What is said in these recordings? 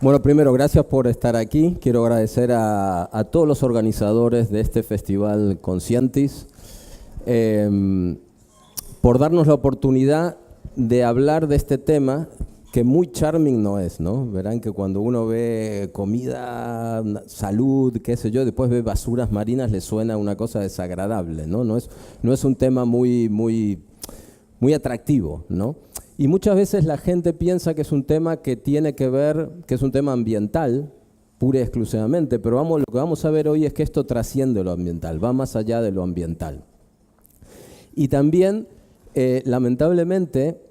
Bueno, primero, gracias por estar aquí. Quiero agradecer a todos los organizadores de este festival Conscientis por darnos la oportunidad de hablar de este tema que muy charming no es, ¿no? Verán que cuando uno ve comida, salud, qué sé yo, después ve basuras marinas, le suena una cosa desagradable, ¿no? No es un tema muy atractivo, ¿no? Y muchas veces la gente piensa que es un tema que tiene que ver, que es un tema ambiental, pura y exclusivamente, pero lo que vamos a ver hoy es que esto trasciende lo ambiental, va más allá de lo ambiental. Y también, lamentablemente,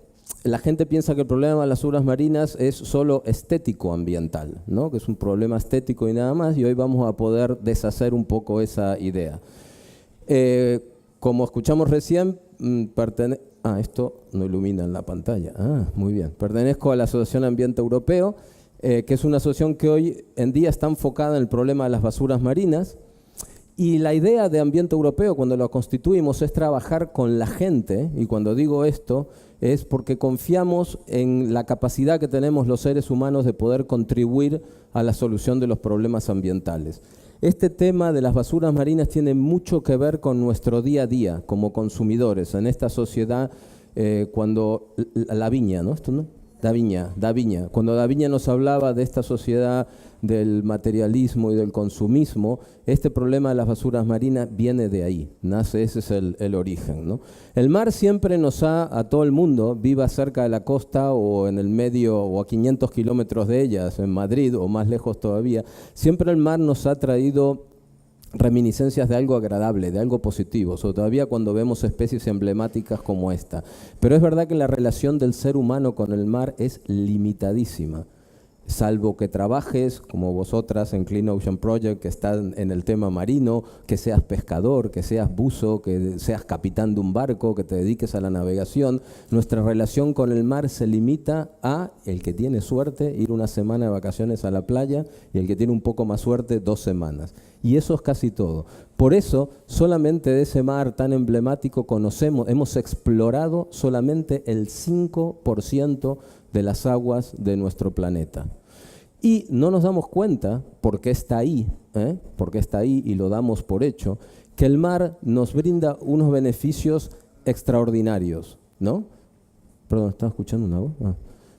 la gente piensa que el problema de las basuras marinas es solo estético-ambiental, ¿no? Que es un problema estético y nada más, y hoy vamos a poder deshacer un poco esa idea. Como escuchamos recién, esto no ilumina en la pantalla. Muy bien. Pertenezco a la Asociación Ambiente Europeo, que es una asociación que hoy en día está enfocada en el problema de las basuras marinas. Y la idea de Ambiente Europeo, cuando lo constituimos, es trabajar con la gente. Y cuando digo esto, es porque confiamos en la capacidad que tenemos los seres humanos de poder contribuir a la solución de los problemas ambientales. Este tema de las basuras marinas tiene mucho que ver con nuestro día a día como consumidores en esta sociedad. Cuando la Viña, ¿no? ¿Esto no? Da Viña. Cuando Da Viña nos hablaba de esta sociedad del materialismo y del consumismo, este problema de las basuras marinas viene de ahí, ese es el origen, ¿no? El mar siempre a todo el mundo, viva cerca de la costa o en el medio o a 500 kilómetros de ellas, en Madrid o más lejos todavía, siempre el mar nos ha traído reminiscencias de algo agradable, de algo positivo, sobre todavía cuando vemos especies emblemáticas como esta. Pero es verdad que la relación del ser humano con el mar es limitadísima, salvo que trabajes, como vosotras en Clean Ocean Project, que están en el tema marino, que seas pescador, que seas buzo, que seas capitán de un barco, que te dediques a la navegación. Nuestra relación con el mar se limita a el que tiene suerte, ir una semana de vacaciones a la playa, y el que tiene un poco más suerte, 2 semanas. Y eso es casi todo. Por eso, solamente de ese mar tan emblemático hemos explorado solamente el 5% de las aguas de nuestro planeta. Y no nos damos cuenta, porque está ahí y lo damos por hecho, que el mar nos brinda unos beneficios extraordinarios, ¿no? Perdón, ¿estaba escuchando una voz?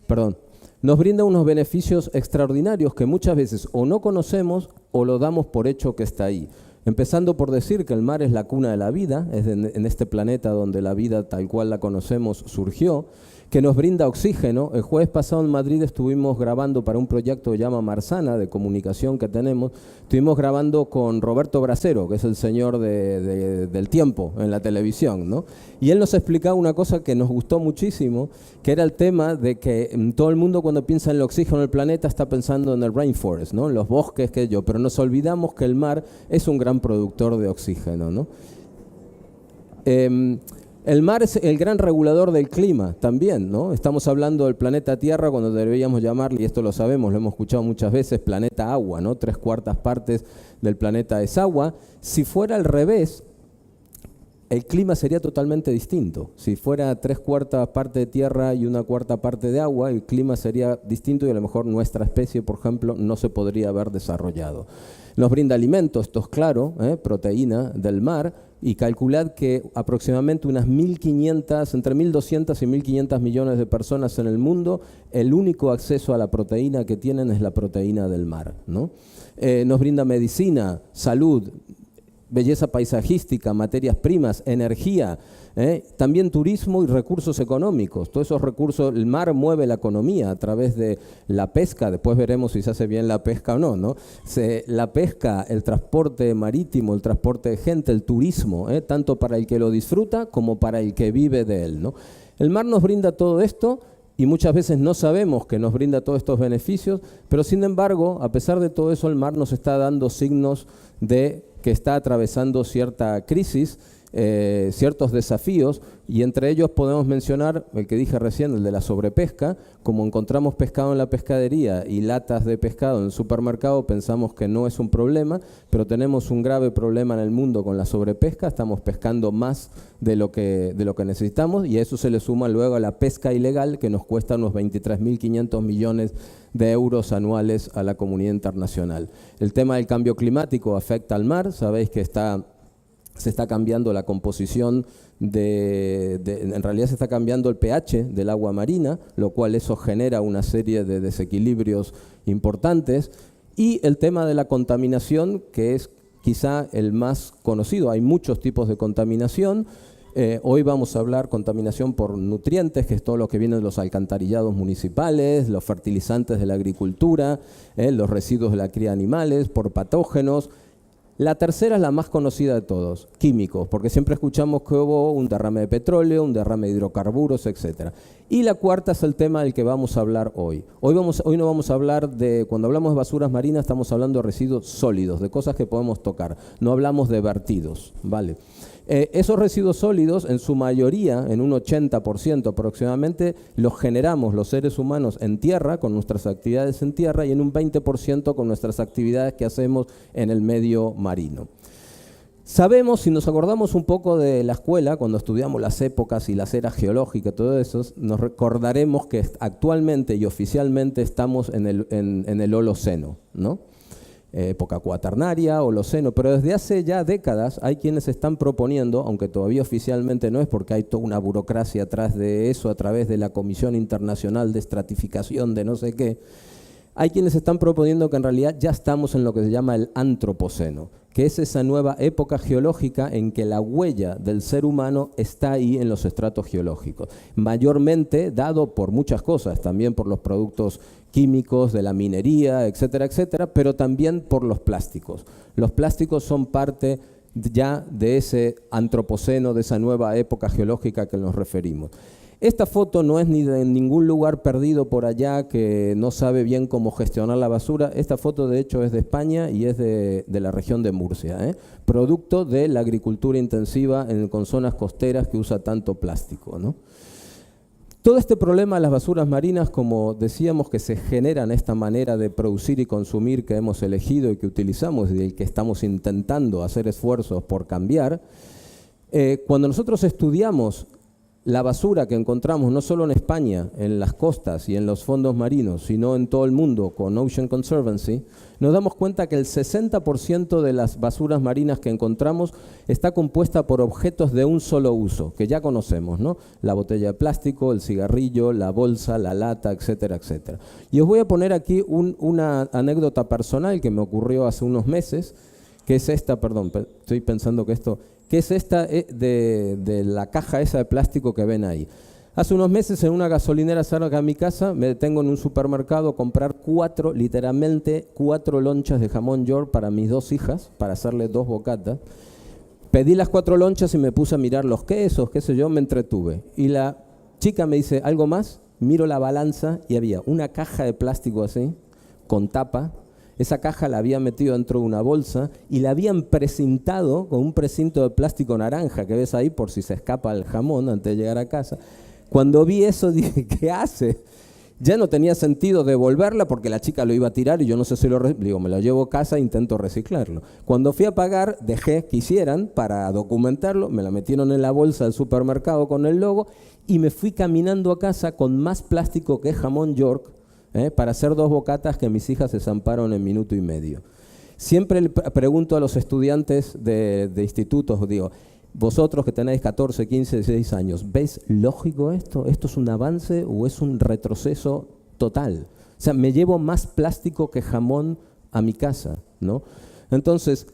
Perdón. Nos brinda unos beneficios extraordinarios que muchas veces o no conocemos o lo damos por hecho que está ahí. Empezando por decir que el mar es la cuna de la vida, es en este planeta donde la vida tal cual la conocemos surgió, que nos brinda oxígeno. El jueves pasado en Madrid estuvimos grabando para un proyecto que se llama Marsana, de comunicación que tenemos. Estuvimos grabando con Roberto Brasero, que es el señor del tiempo en la televisión, ¿no? Y él nos explicaba una cosa que nos gustó muchísimo, que era el tema de que todo el mundo cuando piensa en el oxígeno del planeta está pensando en el rainforest, ¿no? En los bosques, pero nos olvidamos que el mar es un gran productor de oxígeno, ¿no? El mar es el gran regulador del clima también, ¿no? Estamos hablando del planeta Tierra cuando deberíamos llamarle, y esto lo sabemos, lo hemos escuchado muchas veces, planeta agua, ¿no? 3/4 partes del planeta es agua. Si fuera al revés, el clima sería totalmente distinto. Si fuera 3/4 parte de tierra y 1/4 parte de agua, el clima sería distinto y a lo mejor nuestra especie, por ejemplo, no se podría haber desarrollado. Nos brinda alimentos, esto es claro, proteína del mar, y calculad que aproximadamente unas 1.500, entre 1.200 y 1.500 millones de personas en el mundo, el único acceso a la proteína que tienen es la proteína del mar, ¿no? Nos brinda medicina, salud, belleza paisajística, materias primas, energía, también turismo y recursos económicos. Todos esos recursos, el mar mueve la economía a través de la pesca, después veremos si se hace bien la pesca o no, ¿no? La pesca, el transporte marítimo, el transporte de gente, el turismo, tanto para el que lo disfruta como para el que vive de él, ¿no? El mar nos brinda todo esto y muchas veces no sabemos que nos brinda todos estos beneficios, pero sin embargo, a pesar de todo eso, el mar nos está dando signos de que está atravesando cierta crisis. ciertos desafíos, y entre ellos podemos mencionar el que dije recién, el de la sobrepesca. Como encontramos pescado en la pescadería y latas de pescado en el supermercado, pensamos que no es un problema, pero tenemos un grave problema en el mundo con la sobrepesca. Estamos pescando más de lo que necesitamos, y a eso se le suma luego a la pesca ilegal, que nos cuesta unos 23.500 millones de euros anuales a la comunidad internacional. El tema del cambio climático afecta al mar. Sabéis que se está cambiando la composición en realidad se está cambiando el pH del agua marina, lo cual eso genera una serie de desequilibrios importantes. Y el tema de la contaminación, que es quizá el más conocido. Hay muchos tipos de contaminación. Hoy vamos a hablar contaminación por nutrientes, que es todo lo que viene de los alcantarillados municipales, los fertilizantes de la agricultura, los residuos de la cría de animales, por patógenos. La tercera es la más conocida de todos, químicos, porque siempre escuchamos que hubo un derrame de petróleo, un derrame de hidrocarburos, etc. Y la cuarta es el tema del que vamos a hablar hoy. Hoy no vamos a hablar de, cuando hablamos de basuras marinas, estamos hablando de residuos sólidos, de cosas que podemos tocar. No hablamos de vertidos, ¿vale? Esos residuos sólidos, en su mayoría, en un 80% aproximadamente, los generamos los seres humanos en tierra, con nuestras actividades en tierra, y en un 20% con nuestras actividades que hacemos en el medio marino. Sabemos, si nos acordamos un poco de la escuela, cuando estudiamos las épocas y las eras geológicas, todo eso, nos recordaremos que actualmente y oficialmente estamos en el Holoceno, ¿no? Época cuaternaria, Holoceno, pero desde hace ya décadas hay quienes están proponiendo, aunque todavía oficialmente no es, porque hay toda una burocracia atrás de eso, a través de la Comisión Internacional de Estratificación de no sé qué, hay quienes están proponiendo que en realidad ya estamos en lo que se llama el Antropoceno, que es esa nueva época geológica en que la huella del ser humano está ahí en los estratos geológicos, mayormente dado por muchas cosas, también por los productos químicos, de la minería, etcétera, etcétera, pero también por los plásticos. Los plásticos son parte ya de ese antropoceno, de esa nueva época geológica a que nos referimos. Esta foto no es ni de ningún lugar perdido por allá que no sabe bien cómo gestionar la basura. Esta foto de hecho es de España y es de la región de Murcia, producto de la agricultura intensiva con zonas costeras que usa tanto plástico, ¿no? Todo este problema de las basuras marinas, como decíamos, que se generan esta manera de producir y consumir que hemos elegido y que utilizamos y del que estamos intentando hacer esfuerzos por cambiar, cuando nosotros estudiamos la basura que encontramos no solo en España, en las costas y en los fondos marinos, sino en todo el mundo con Ocean Conservancy, nos damos cuenta que el 60% de las basuras marinas que encontramos está compuesta por objetos de un solo uso, que ya conocemos, ¿no? La botella de plástico, el cigarrillo, la bolsa, la lata, etcétera, etcétera. Y os voy a poner aquí una anécdota personal que me ocurrió hace unos meses, que es esta, perdón, estoy pensando que esto... que es esta de la caja esa de plástico que ven ahí. Hace unos meses en una gasolinera cerca de mi casa me detengo en un supermercado a comprar literalmente cuatro lonchas de jamón york para mis dos hijas, para hacerles 2 bocatas. Pedí las 4 lonchas y me puse a mirar los quesos, qué sé yo, me entretuve. Y la chica me dice, ¿algo más? Miro la balanza y había una caja de plástico así, con tapa. Esa caja la habían metido dentro de una bolsa y la habían precintado con un precinto de plástico naranja que ves ahí por si se escapa el jamón antes de llegar a casa. Cuando vi eso dije, ¿qué hace? Ya no tenía sentido devolverla porque la chica lo iba a tirar y yo no sé si digo, me lo llevo a casa e intento reciclarlo. Cuando fui a pagar, dejé que hicieran para documentarlo, me la metieron en la bolsa del supermercado con el logo y me fui caminando a casa con más plástico que jamón york, para hacer 2 bocatas que mis hijas se zamparon en minuto y medio. Siempre le pregunto a los estudiantes de institutos, digo, vosotros que tenéis 14, 15, 16 años, ¿veis lógico esto? ¿Esto es un avance o es un retroceso total? O sea, me llevo más plástico que jamón a mi casa, ¿no? Entonces,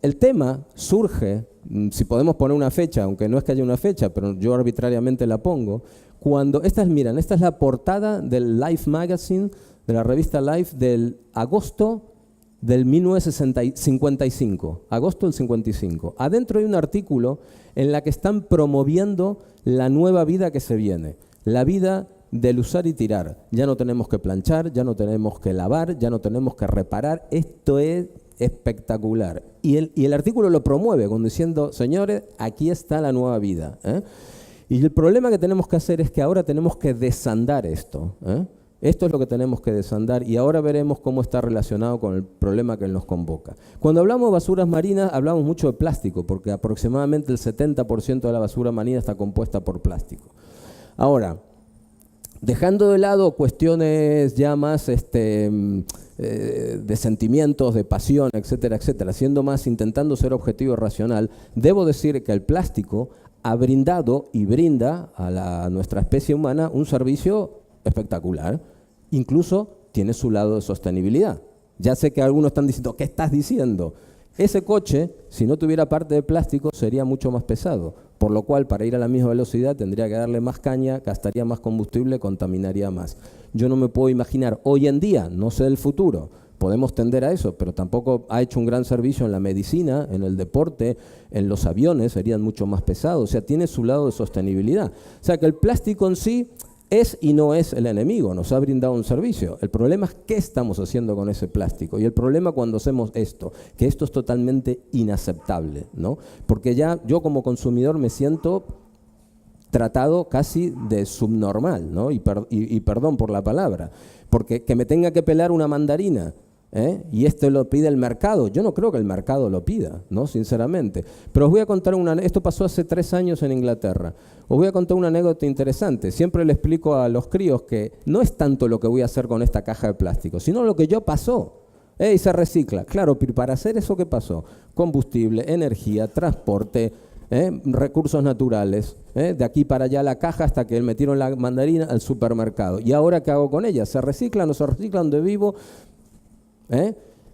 el tema surge, si podemos poner una fecha, aunque no es que haya una fecha, pero yo arbitrariamente la pongo, cuando, esta es la portada del Life Magazine, de la revista Life, del agosto del 1955, agosto del 55. Adentro hay un artículo en la que están promoviendo la nueva vida que se viene, la vida del usar y tirar. Ya no tenemos que planchar, ya no tenemos que lavar, ya no tenemos que reparar. Esto es espectacular. Y el artículo lo promueve con diciendo, señores, aquí está la nueva vida. Y el problema que tenemos que hacer es que ahora tenemos que desandar esto. Esto es lo que tenemos que desandar y ahora veremos cómo está relacionado con el problema que nos convoca. Cuando hablamos de basuras marinas, hablamos mucho de plástico, porque aproximadamente el 70% de la basura marina está compuesta por plástico. Ahora, dejando de lado cuestiones ya más de sentimientos, de pasión, etcétera, etcétera, intentando ser objetivo y racional, debo decir que el plástico ha brindado y brinda a nuestra especie humana un servicio espectacular. Incluso tiene su lado de sostenibilidad. Ya sé que algunos están diciendo, ¿qué estás diciendo? Ese coche, si no tuviera parte de plástico, sería mucho más pesado, por lo cual para ir a la misma velocidad tendría que darle más caña, gastaría más combustible, contaminaría más. Yo no me puedo imaginar hoy en día, no sé del futuro, podemos tender a eso, pero tampoco ha hecho un gran servicio en la medicina, en el deporte, en los aviones, serían mucho más pesados. O sea, tiene su lado de sostenibilidad. O sea, que el plástico en sí es y no es el enemigo, nos ha brindado un servicio. El problema es qué estamos haciendo con ese plástico. Y el problema cuando hacemos esto, que esto es totalmente inaceptable, ¿no? Porque ya yo como consumidor me siento tratado casi de subnormal, ¿no? Y perdón por la palabra, porque que me tenga que pelar una mandarina, y esto lo pide el mercado. Yo no creo que el mercado lo pida, ¿no? Sinceramente. Pero os voy a contar esto pasó hace 3 años en Inglaterra. Os voy a contar una anécdota interesante. Siempre le explico a los críos que no es tanto lo que voy a hacer con esta caja de plástico, sino lo que yo pasó. Y se recicla. Claro, pero para hacer eso, ¿qué pasó? Combustible, energía, transporte, recursos naturales, de aquí para allá la caja hasta que metieron la mandarina al supermercado. ¿Y ahora qué hago con ella? ¿Se recicla o no se recicla? ¿Dónde vivo?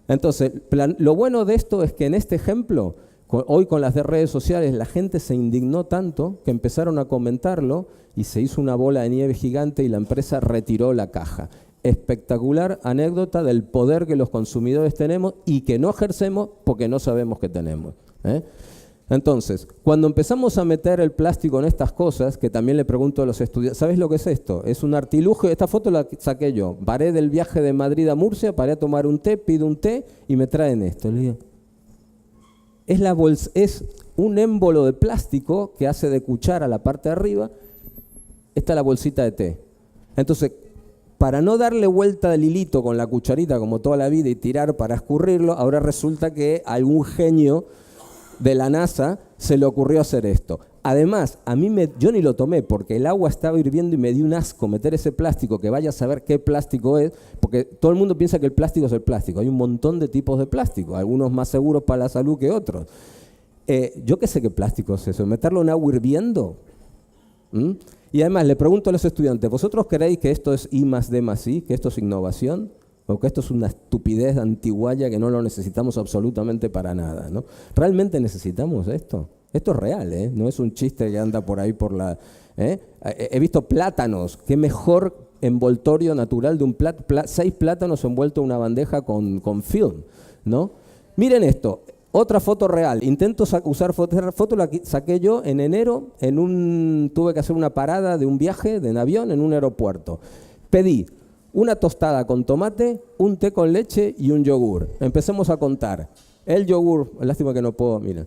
Entonces, lo bueno de esto es que en este ejemplo, hoy con las redes sociales, la gente se indignó tanto que empezaron a comentarlo y se hizo una bola de nieve gigante y la empresa retiró la caja. Espectacular anécdota del poder que los consumidores tenemos y que no ejercemos porque no sabemos que tenemos. Entonces, cuando empezamos a meter el plástico en estas cosas, que también le pregunto a los estudiantes, ¿sabéis lo que es esto? Es un artilugio, esta foto la saqué yo, paré del viaje de Madrid a Murcia, paré a tomar un té, pido un té y me traen esto. Le digo, es un émbolo de plástico que hace de cuchara la parte de arriba, esta es la bolsita de té. Entonces, para no darle vuelta del hilito con la cucharita como toda la vida y tirar para escurrirlo, ahora resulta que algún genio de la NASA se le ocurrió hacer esto. Además, yo ni lo tomé porque el agua estaba hirviendo y me dio un asco meter ese plástico, que vaya a saber qué plástico es, porque todo el mundo piensa que el plástico es el plástico. Hay un montón de tipos de plástico, algunos más seguros para la salud que otros. Yo qué sé qué plástico es eso, meterlo en agua hirviendo. Y además le pregunto a los estudiantes, ¿vosotros creéis que esto es I+D+I, que esto es innovación? O que esto es una estupidez antiguaya que no lo necesitamos absolutamente para nada, ¿no? ¿Realmente necesitamos esto? Esto es real, no es un chiste que anda por ahí por la... He visto plátanos, qué mejor envoltorio natural de 6 plátanos envueltos en una bandeja con film, ¿no? Miren esto, otra foto real. Intento usar foto, la saqué yo en enero, tuve que hacer una parada de un viaje en avión en un aeropuerto. Pedí una tostada con tomate, un té con leche y un yogur. Empecemos a contar. El yogur, lástima que no puedo, miren.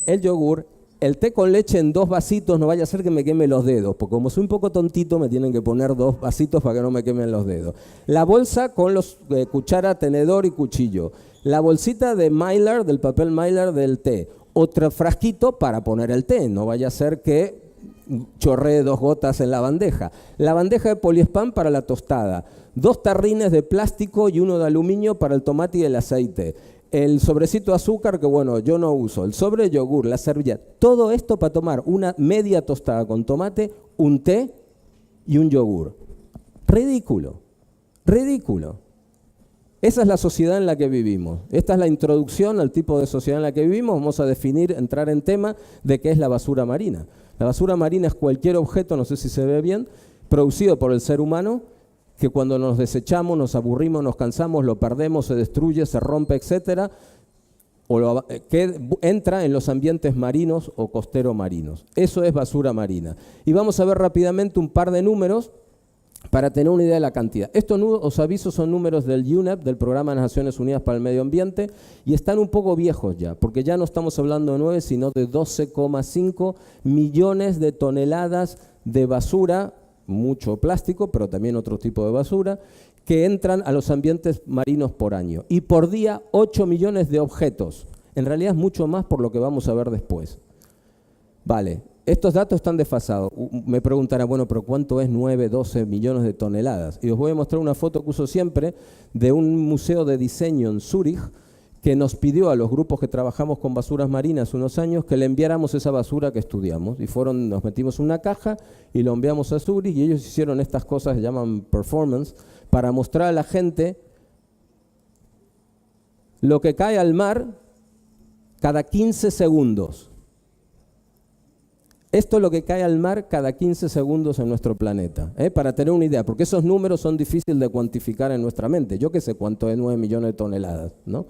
El yogur, el té con leche en 2 vasitos, no vaya a ser que me queme los dedos, porque como soy un poco tontito me tienen que poner 2 vasitos para que no me quemen los dedos. La bolsa con los cuchara, tenedor y cuchillo. La bolsita de Mylar, del papel Mylar del té. Otro frasquito para poner el té, no vaya a ser que chorree 2 gotas en la bandeja. La bandeja de poliespán para la tostada. 2 tarrines de plástico y 1 de aluminio para el tomate y el aceite. El sobrecito de azúcar, que bueno, yo no uso. El sobre de yogur, la servilleta. Todo esto para tomar una media tostada con tomate, un té y un yogur. Ridículo. Ridículo. Esa es la sociedad en la que vivimos. Esta es la introducción al tipo de sociedad en la que vivimos. Vamos a entrar en tema de qué es la basura marina. La basura marina es cualquier objeto, no sé si se ve bien, producido por el ser humano, que cuando nos desechamos, nos aburrimos, nos cansamos, lo perdemos, se destruye, se rompe, etcétera, que entra en los ambientes marinos o costero marinos. Eso es basura marina. Y vamos a ver rápidamente un par de números para tener una idea de la cantidad. Estos os aviso son números del UNEP, del Programa de las Naciones Unidas para el Medio Ambiente, y están un poco viejos ya, porque ya no estamos hablando de 9, sino de 12,5 millones de toneladas de basura, mucho plástico, pero también otro tipo de basura, que entran a los ambientes marinos por año. Y por día, 8 millones de objetos. En realidad es mucho más por lo que vamos a ver después. Vale, estos datos están desfasados. Me preguntarán, bueno, pero ¿cuánto es 9, 12 millones de toneladas? Y os voy a mostrar una foto que uso siempre de un museo de diseño en Zúrich que nos pidió a los grupos que trabajamos con basuras marinas unos años que le enviáramos esa basura que estudiamos. Y nos metimos en una caja y lo enviamos a Zúrich y ellos hicieron estas cosas que llaman performance para mostrar a la gente lo que cae al mar cada 15 segundos. Esto es lo que cae al mar cada 15 segundos en nuestro planeta, para tener una idea, porque esos números son difíciles de cuantificar en nuestra mente. Yo qué sé cuánto es 9 millones de toneladas, ¿no?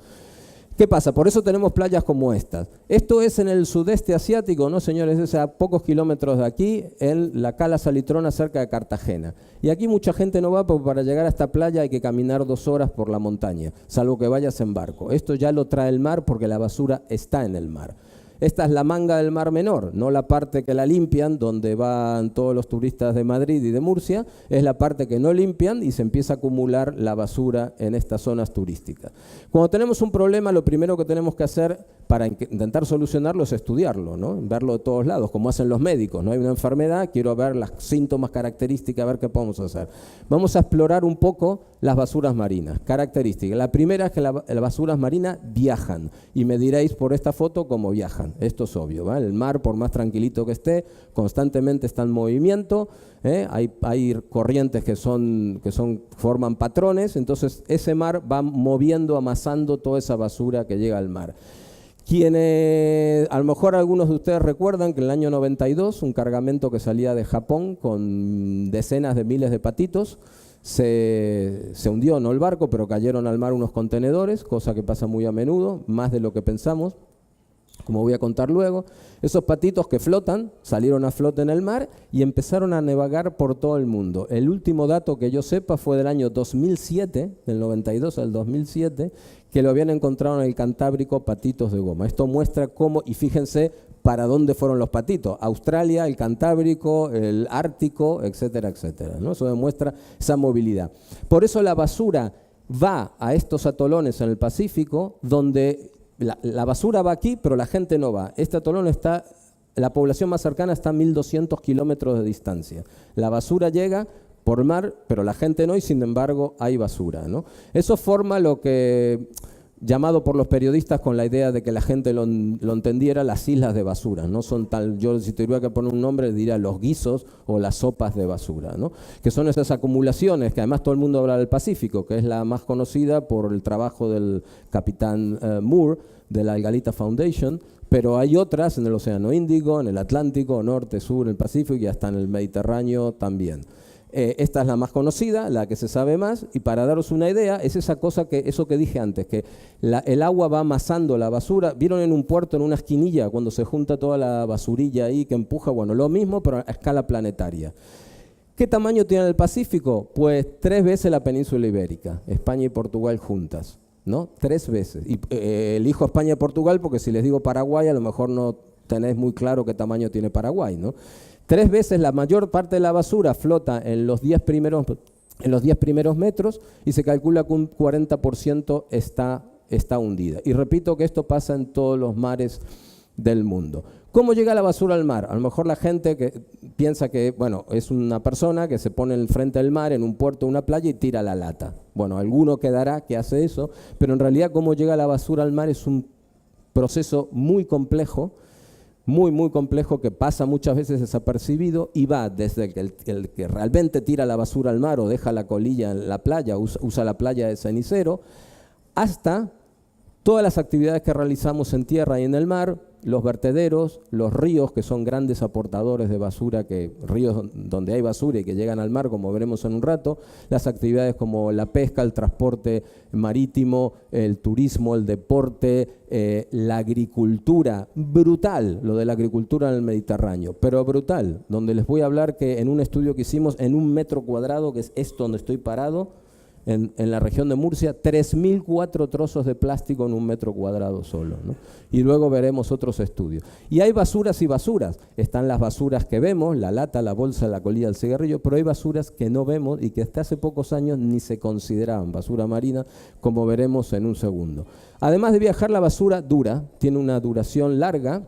¿Qué pasa? Por eso tenemos playas como estas. Esto es en el sudeste asiático, ¿no, señores? Es a pocos kilómetros de aquí, en la Cala Salitrona, cerca de Cartagena. Y aquí mucha gente no va porque para llegar a esta playa hay que caminar 2 horas por la montaña, salvo que vayas en barco. Esto ya lo trae el mar porque la basura está en el mar. Esta es la manga del Mar Menor, no la parte que la limpian, donde van todos los turistas de Madrid y de Murcia, es la parte que no limpian y se empieza a acumular la basura en estas zonas turísticas. Cuando tenemos un problema, lo primero que tenemos que hacer para intentar solucionarlo es estudiarlo, ¿no? Verlo de todos lados, como hacen los médicos. No hay una enfermedad, quiero ver las síntomas, características, a ver qué podemos hacer. Vamos a explorar un poco las basuras marinas, características. La primera es que las basuras marinas viajan, y me diréis por esta foto cómo viajan. Esto es obvio, ¿vale? El mar, por más tranquilito que esté, constantemente está en movimiento, hay corrientes que forman patrones, entonces ese mar va moviendo, amasando toda esa basura que llega al mar. A lo mejor algunos de ustedes recuerdan que en el año 92 un cargamento que salía de Japón con decenas de miles de patitos se hundió, no el barco, pero cayeron al mar unos contenedores, cosa que pasa muy a menudo, más de lo que pensamos, como voy a contar luego. Esos patitos que flotan, salieron a flote en el mar y empezaron a navegar por todo el mundo. El último dato que yo sepa fue del año 2007, del 92 al 2007, que lo habían encontrado en el Cantábrico patitos de goma. Esto muestra cómo, y fíjense para dónde fueron los patitos: Australia, el Cantábrico, el Ártico, etcétera, etcétera, ¿no? Eso demuestra esa movilidad. Por eso la basura va a estos atolones en el Pacífico, donde la basura va aquí, pero la gente no va. Este atolón la población más cercana está a 1.200 kilómetros de distancia. La basura llega por mar, pero la gente no, y sin embargo hay basura, ¿no? Eso forma lo que, llamado por los periodistas con la idea de que la gente lo entendiera, las islas de basura. No son tal, yo si tuviera que poner un nombre diría los guisos o las sopas de basura, ¿no? Que son esas acumulaciones, que además todo el mundo habla del Pacífico, que es la más conocida por el trabajo del capitán Moore de la Algalita Foundation, pero hay otras en el Océano Índico, en el Atlántico, norte, sur, en el Pacífico y hasta en el Mediterráneo también. Esta es la más conocida, la que se sabe más, y para daros una idea, es eso que dije antes, que el agua va amasando la basura. ¿Vieron en un puerto, en una esquinilla, cuando se junta toda la basurilla ahí que empuja? Bueno, lo mismo, pero a escala planetaria. ¿Qué tamaño tiene el Pacífico? Pues 3 veces la península ibérica, España y Portugal juntas, ¿no? 3 veces. Y elijo España y Portugal porque si les digo Paraguay, a lo mejor no tenéis muy claro qué tamaño tiene Paraguay, ¿no? 3 veces la mayor parte de la basura flota en los 10 primeros metros y se calcula que un 40% está hundida. Y repito que esto pasa en todos los mares del mundo. ¿Cómo llega la basura al mar? A lo mejor la gente que piensa que, bueno, es una persona que se pone enfrente del mar, en un puerto, una playa y tira la lata. Bueno, alguno quedará que hace eso, pero en realidad cómo llega la basura al mar es un proceso muy complejo, muy complejo, que pasa muchas veces desapercibido y va desde el que realmente tira la basura al mar o deja la colilla en la playa, usa la playa de cenicero, hasta todas las actividades que realizamos en tierra y en el mar, los vertederos, los ríos, que son grandes aportadores de basura, ríos donde hay basura y que llegan al mar, como veremos en un rato, las actividades como la pesca, el transporte marítimo, el turismo, el deporte, la agricultura, brutal, lo de la agricultura en el Mediterráneo, pero brutal, donde les voy a hablar que en un estudio que hicimos, en 1 metro cuadrado, que es esto donde estoy parado, en la región de Murcia, 3.004 trozos de plástico en 1 metro cuadrado solo, ¿no? Y luego veremos otros estudios. Y hay basuras y basuras. Están las basuras que vemos, la lata, la bolsa, la colilla del cigarrillo, pero hay basuras que no vemos y que hasta hace pocos años ni se consideraban basura marina, como veremos en un segundo. Además de viajar, la basura dura, tiene una duración larga,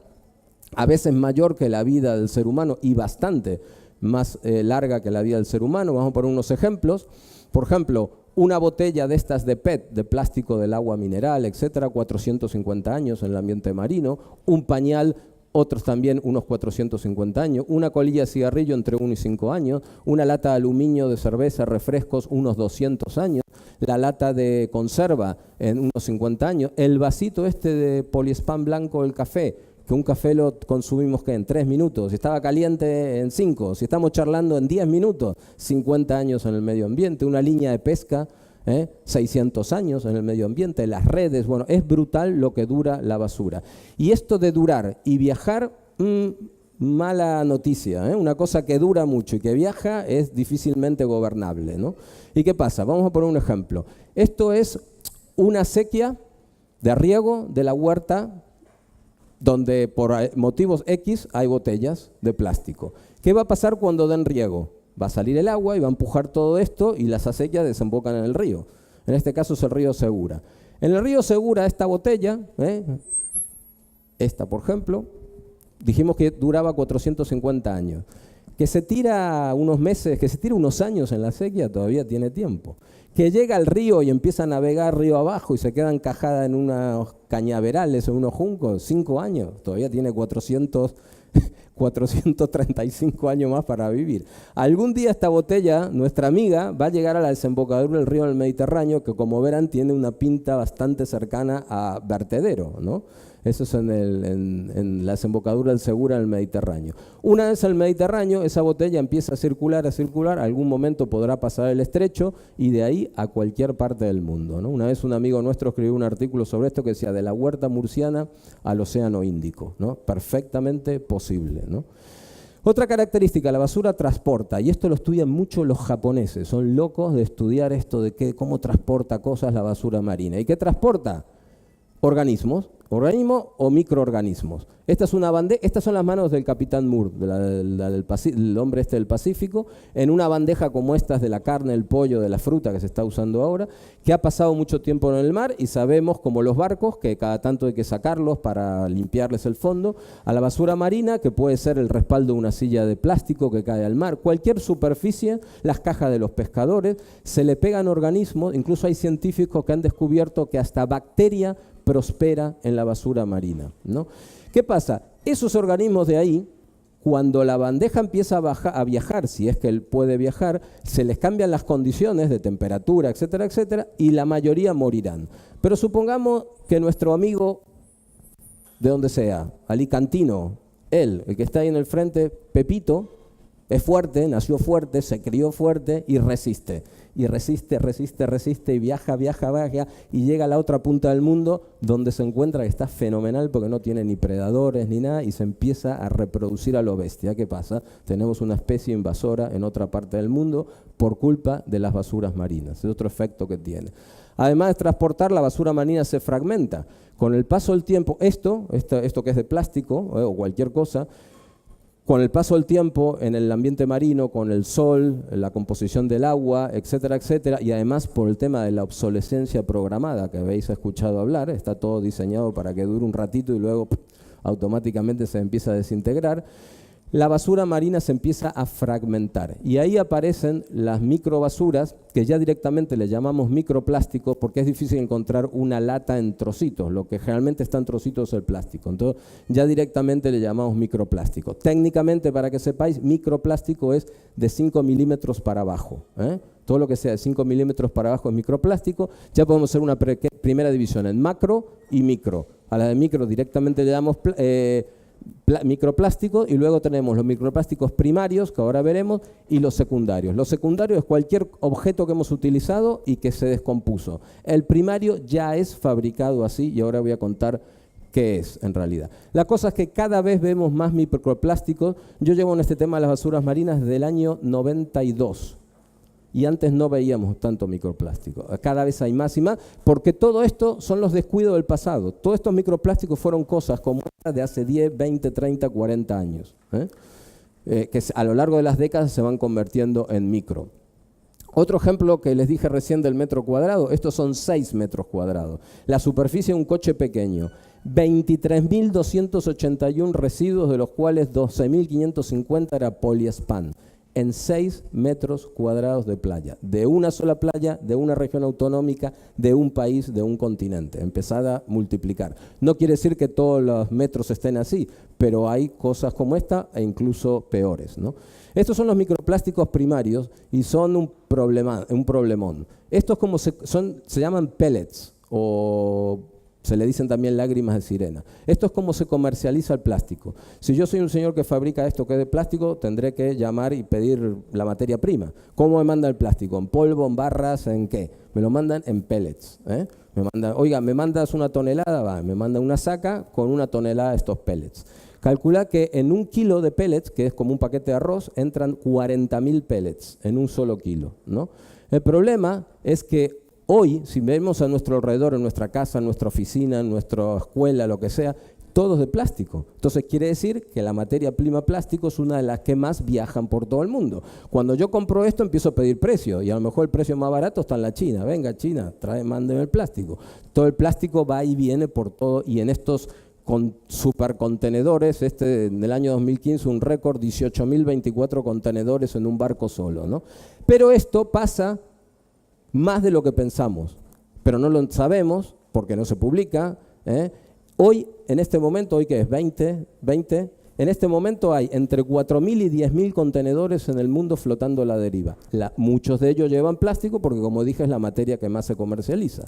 a veces mayor que la vida del ser humano y bastante más larga que la vida del ser humano. Vamos a poner unos ejemplos. Por ejemplo, una botella de estas de PET, de plástico del agua mineral, etcétera, 450 años en el ambiente marino. Un pañal, otros también unos 450 años. Una colilla de cigarrillo entre 1 y 5 años. Una lata de aluminio de cerveza, refrescos, unos 200 años. La lata de conserva en unos 50 años. El vasito este de poliespán blanco, el café, que un café lo consumimos ¿qué? En 3 minutos, si estaba caliente en 5, si estamos charlando en 10 minutos, 50 años en el medio ambiente, una línea de pesca, 600 años en el medio ambiente, las redes, bueno, es brutal lo que dura la basura. Y esto de durar y viajar, mala noticia, una cosa que dura mucho y que viaja es difícilmente gobernable, ¿no? ¿Y qué pasa? Vamos a poner un ejemplo. Esto es una acequia de riego de la huerta donde por motivos X hay botellas de plástico. ¿Qué va a pasar cuando den riego? Va a salir el agua y va a empujar todo esto y las acequias desembocan en el río. En este caso es el río Segura. En el río Segura esta botella, esta por ejemplo, dijimos que duraba 450 años. Que se tira unos meses, que se tira unos años en la acequia, todavía tiene tiempo. Que llega al río y empieza a navegar río abajo y se queda encajada en unos cañaverales o unos juncos, 5 años, todavía tiene 435 años más para vivir. Algún día esta botella, nuestra amiga, va a llegar a la desembocadura del río del Mediterráneo, que como verán tiene una pinta bastante cercana a vertedero, ¿no? Eso es en la desembocadura del Segura en el Mediterráneo. Una vez en el Mediterráneo, esa botella empieza a circular, algún momento podrá pasar el estrecho y de ahí a cualquier parte del mundo, ¿no? Una vez un amigo nuestro escribió un artículo sobre esto que decía de la huerta murciana al océano Índico, ¿no? Perfectamente posible, ¿no? Otra característica, la basura transporta, y esto lo estudian mucho los japoneses, son locos de estudiar esto de cómo transporta cosas la basura marina. ¿Y qué transporta? Organismos o microorganismos. Estas son las manos del capitán Moore, del hombre este del Pacífico, en una bandeja como estas de la carne, el pollo, de la fruta que se está usando ahora, que ha pasado mucho tiempo en el mar y sabemos, como los barcos, que cada tanto hay que sacarlos para limpiarles el fondo, a la basura marina, que puede ser el respaldo de una silla de plástico que cae al mar, cualquier superficie, las cajas de los pescadores, se le pegan organismos, incluso hay científicos que han descubierto que hasta bacteria prospera en la basura marina, ¿no? ¿Qué pasa? Esos organismos de ahí, cuando la bandeja empieza a viajar, si es que él puede viajar, se les cambian las condiciones de temperatura, etcétera, etcétera, y la mayoría morirán. Pero supongamos que nuestro amigo, de donde sea, alicantino, el que está ahí en el frente, Pepito, es fuerte, nació fuerte, se crió fuerte y resiste. Y resiste y viaja y llega a la otra punta del mundo donde se encuentra que está fenomenal porque no tiene ni predadores ni nada y se empieza a reproducir a lo bestia. ¿Qué pasa? Tenemos una especie invasora en otra parte del mundo por culpa de las basuras marinas. Es otro efecto que tiene. Además de transportar, la basura marina se fragmenta. Con el paso del tiempo, esto que es de plástico o cualquier cosa, con el paso del tiempo en el ambiente marino, con el sol, la composición del agua, etcétera, etcétera, y además por el tema de la obsolescencia programada que habéis escuchado hablar, está todo diseñado para que dure un ratito y luego automáticamente se empieza a desintegrar, la basura marina se empieza a fragmentar y ahí aparecen las microbasuras que ya directamente le llamamos microplásticos porque es difícil encontrar una lata en trocitos, lo que generalmente está en trocitos es el plástico, entonces ya directamente le llamamos microplástico. Técnicamente, para que sepáis, microplástico es de 5 milímetros para abajo, Todo lo que sea de 5 milímetros para abajo es microplástico. Ya podemos hacer una primera división en macro y micro. A la de micro directamente le damos microplástico, y luego tenemos los microplásticos primarios, que ahora veremos, y los secundarios. Los secundarios es cualquier objeto que hemos utilizado y que se descompuso. El primario ya es fabricado así, y ahora voy a contar qué es en realidad. La cosa es que cada vez vemos más microplásticos. Yo llevo en este tema de las basuras marinas desde el año 92. Y antes no veíamos tanto microplástico. Cada vez hay más y más, porque todo esto son los descuidos del pasado. Todos estos microplásticos fueron cosas como estas de hace 10, 20, 30, 40 años, que a lo largo de las décadas se van convirtiendo en micro. Otro ejemplo que les dije recién del metro cuadrado, estos son 6 metros cuadrados. La superficie de un coche pequeño, 23.281 residuos, de los cuales 12.550 era poliespan. En 6 metros cuadrados de playa, de una sola playa, de una región autonómica, de un país, de un continente. Empezad a multiplicar. No quiere decir que todos los metros estén así, pero hay cosas como esta e incluso peores, ¿no? Estos son los microplásticos primarios y son un problemón. Estos se llaman pellets, o se le dicen también lágrimas de sirena. Esto es como se comercializa el plástico. Si yo soy un señor que fabrica esto que es de plástico, tendré que llamar y pedir la materia prima. ¿Cómo me manda el plástico? ¿En polvo, en barras, en qué? Me lo mandan en pellets. Oiga, ¿me mandas una tonelada? Va, me manda una saca con una tonelada de estos pellets. Calcula que en 1 kilo de pellets, que es como un paquete de arroz, entran 40.000 pellets en un solo kilo, ¿no? El problema es que hoy, si vemos a nuestro alrededor, en nuestra casa, en nuestra oficina, en nuestra escuela, lo que sea, todo es de plástico. Entonces quiere decir que la materia prima plástico es una de las que más viajan por todo el mundo. Cuando yo compro esto, empiezo a pedir precio, y a lo mejor el precio más barato está en la China. Venga, China, mándeme el plástico. Todo el plástico va y viene por todo, y en estos supercontenedores, en el año 2015 un récord, 18.024 contenedores en un barco solo, ¿no? Pero esto pasa más de lo que pensamos, pero no lo sabemos porque no se publica. Hoy, en este momento, ¿hoy qué es? 20, en este momento hay entre 4.000 y 10.000 contenedores en el mundo flotando a la deriva. Muchos de ellos llevan plástico porque, como dije, es la materia que más se comercializa.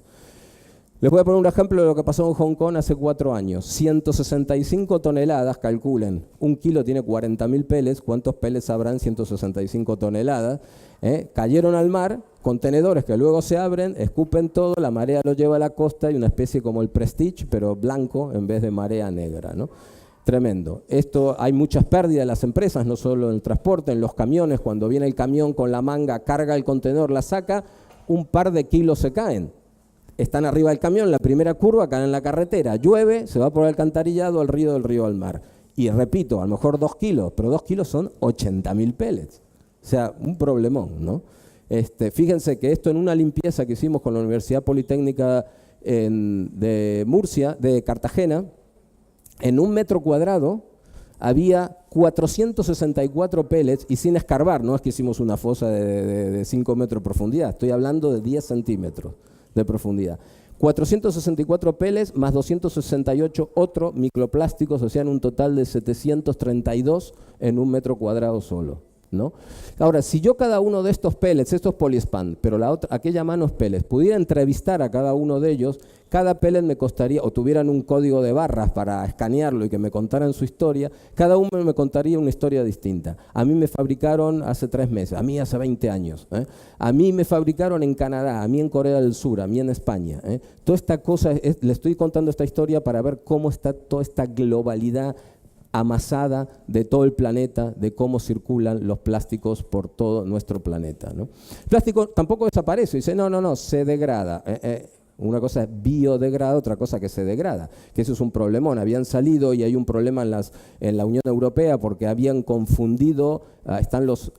Les voy a poner un ejemplo de lo que pasó en Hong Kong hace 4 años. 165 toneladas, calculen. 1 kilo tiene 40.000 pellets. ¿Cuántos pellets habrán 165 toneladas? Cayeron al mar, contenedores que luego se abren, escupen todo, la marea lo lleva a la costa y una especie como el Prestige, pero blanco en vez de marea negra, ¿no? Tremendo. Hay muchas pérdidas en las empresas, no solo en el transporte, en los camiones. Cuando viene el camión con la manga, carga el contenedor, la saca, un par de kilos se caen. Están arriba del camión, la primera curva, caen en la carretera, llueve, se va por el alcantarillado, al río, del río al mar. Y repito, a lo mejor 2 kilos, pero 2 kilos son 80.000 pellets. O sea, un problemón, ¿no? Fíjense que esto en una limpieza que hicimos con la Universidad Politécnica de Murcia, de Cartagena, en 1 metro cuadrado había 464 pellets, y sin escarbar, no es que hicimos una fosa de 5 metros de profundidad, estoy hablando de 10 centímetros de profundidad. 464 pellets más 268 otros microplásticos, o sea, en un total de 732 en 1 metro cuadrado solo, ¿no? Ahora, si yo cada uno de estos pellets, estos poliespan, pero aquella mano es pellets, pudiera entrevistar a cada uno de ellos, cada pellet me costaría, o tuvieran un código de barras para escanearlo y que me contaran su historia, cada uno me contaría una historia distinta. A mí me fabricaron hace 3 meses, a mí hace 20 años, a mí me fabricaron en Canadá, a mí en Corea del Sur, a mí en España. Toda esta cosa, le estoy contando esta historia para ver cómo está toda esta globalidad amasada de todo el planeta, de cómo circulan los plásticos por todo nuestro planeta, ¿no? El plástico tampoco desaparece, dice, no, se degrada. Una cosa es biodegrada, otra cosa que se degrada, que eso es un problemón. Habían salido, y hay un problema en la Unión Europea porque habían confundido, están los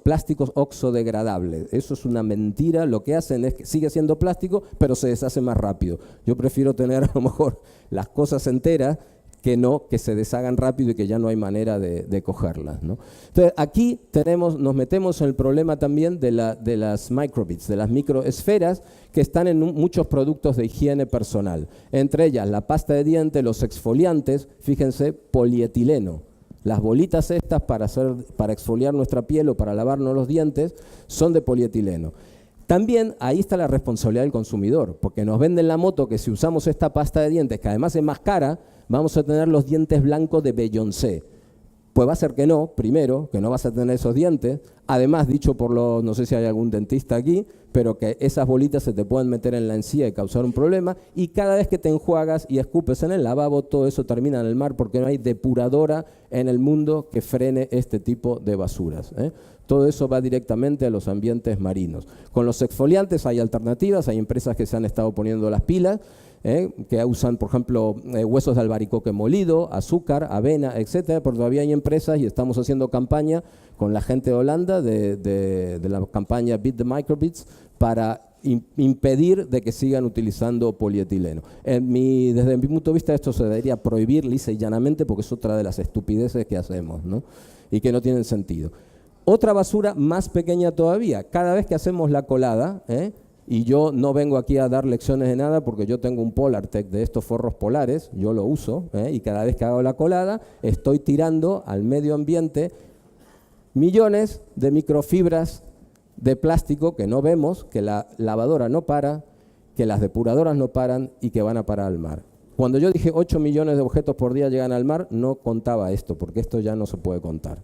plásticos oxodegradables. Eso es una mentira. Lo que hacen es que sigue siendo plástico, pero se deshace más rápido. Yo prefiero tener a lo mejor las cosas enteras que se deshagan rápido y que ya no hay manera de cogerlas, ¿no? Entonces, aquí nos metemos en el problema también de las microbits, de las microesferas que están en muchos productos de higiene personal. Entre ellas, la pasta de dientes, los exfoliantes, fíjense, polietileno. Las bolitas estas para exfoliar nuestra piel o para lavarnos los dientes son de polietileno. También ahí está la responsabilidad del consumidor, porque nos venden la moto que si usamos esta pasta de dientes, que además es más cara, vamos a tener los dientes blancos de Beyoncé. Pues va a ser que no, primero, que no vas a tener esos dientes. Además, dicho por los, no sé si hay algún dentista aquí, pero que esas bolitas se te pueden meter en la encía y causar un problema. Y cada vez que te enjuagas y escupes en el lavabo, todo eso termina en el mar porque no hay depuradora en el mundo que frene este tipo de basuras, ¿eh? Todo eso va directamente a los ambientes marinos. Con los exfoliantes hay alternativas, hay empresas que se han estado poniendo las pilas, que usan, por ejemplo, huesos de albaricoque molido, azúcar, avena, etcétera, pero todavía hay empresas y estamos haciendo campaña con la gente de Holanda, de la campaña Beat the Microbits, para impedir de que sigan utilizando polietileno. Desde mi punto de vista esto se debería prohibir lisa y llanamente porque es otra de las estupideces que hacemos, ¿no? Y que no tienen sentido. Otra basura más pequeña todavía, cada vez que hacemos la colada, y yo no vengo aquí a dar lecciones de nada porque yo tengo un Polartec de estos forros polares, yo lo uso, y cada vez que hago la colada estoy tirando al medio ambiente millones de microfibras de plástico que no vemos, que la lavadora no para, que las depuradoras no paran y que van a parar al mar. Cuando yo dije 8 millones de objetos por día llegan al mar, no contaba esto, porque esto ya no se puede contar.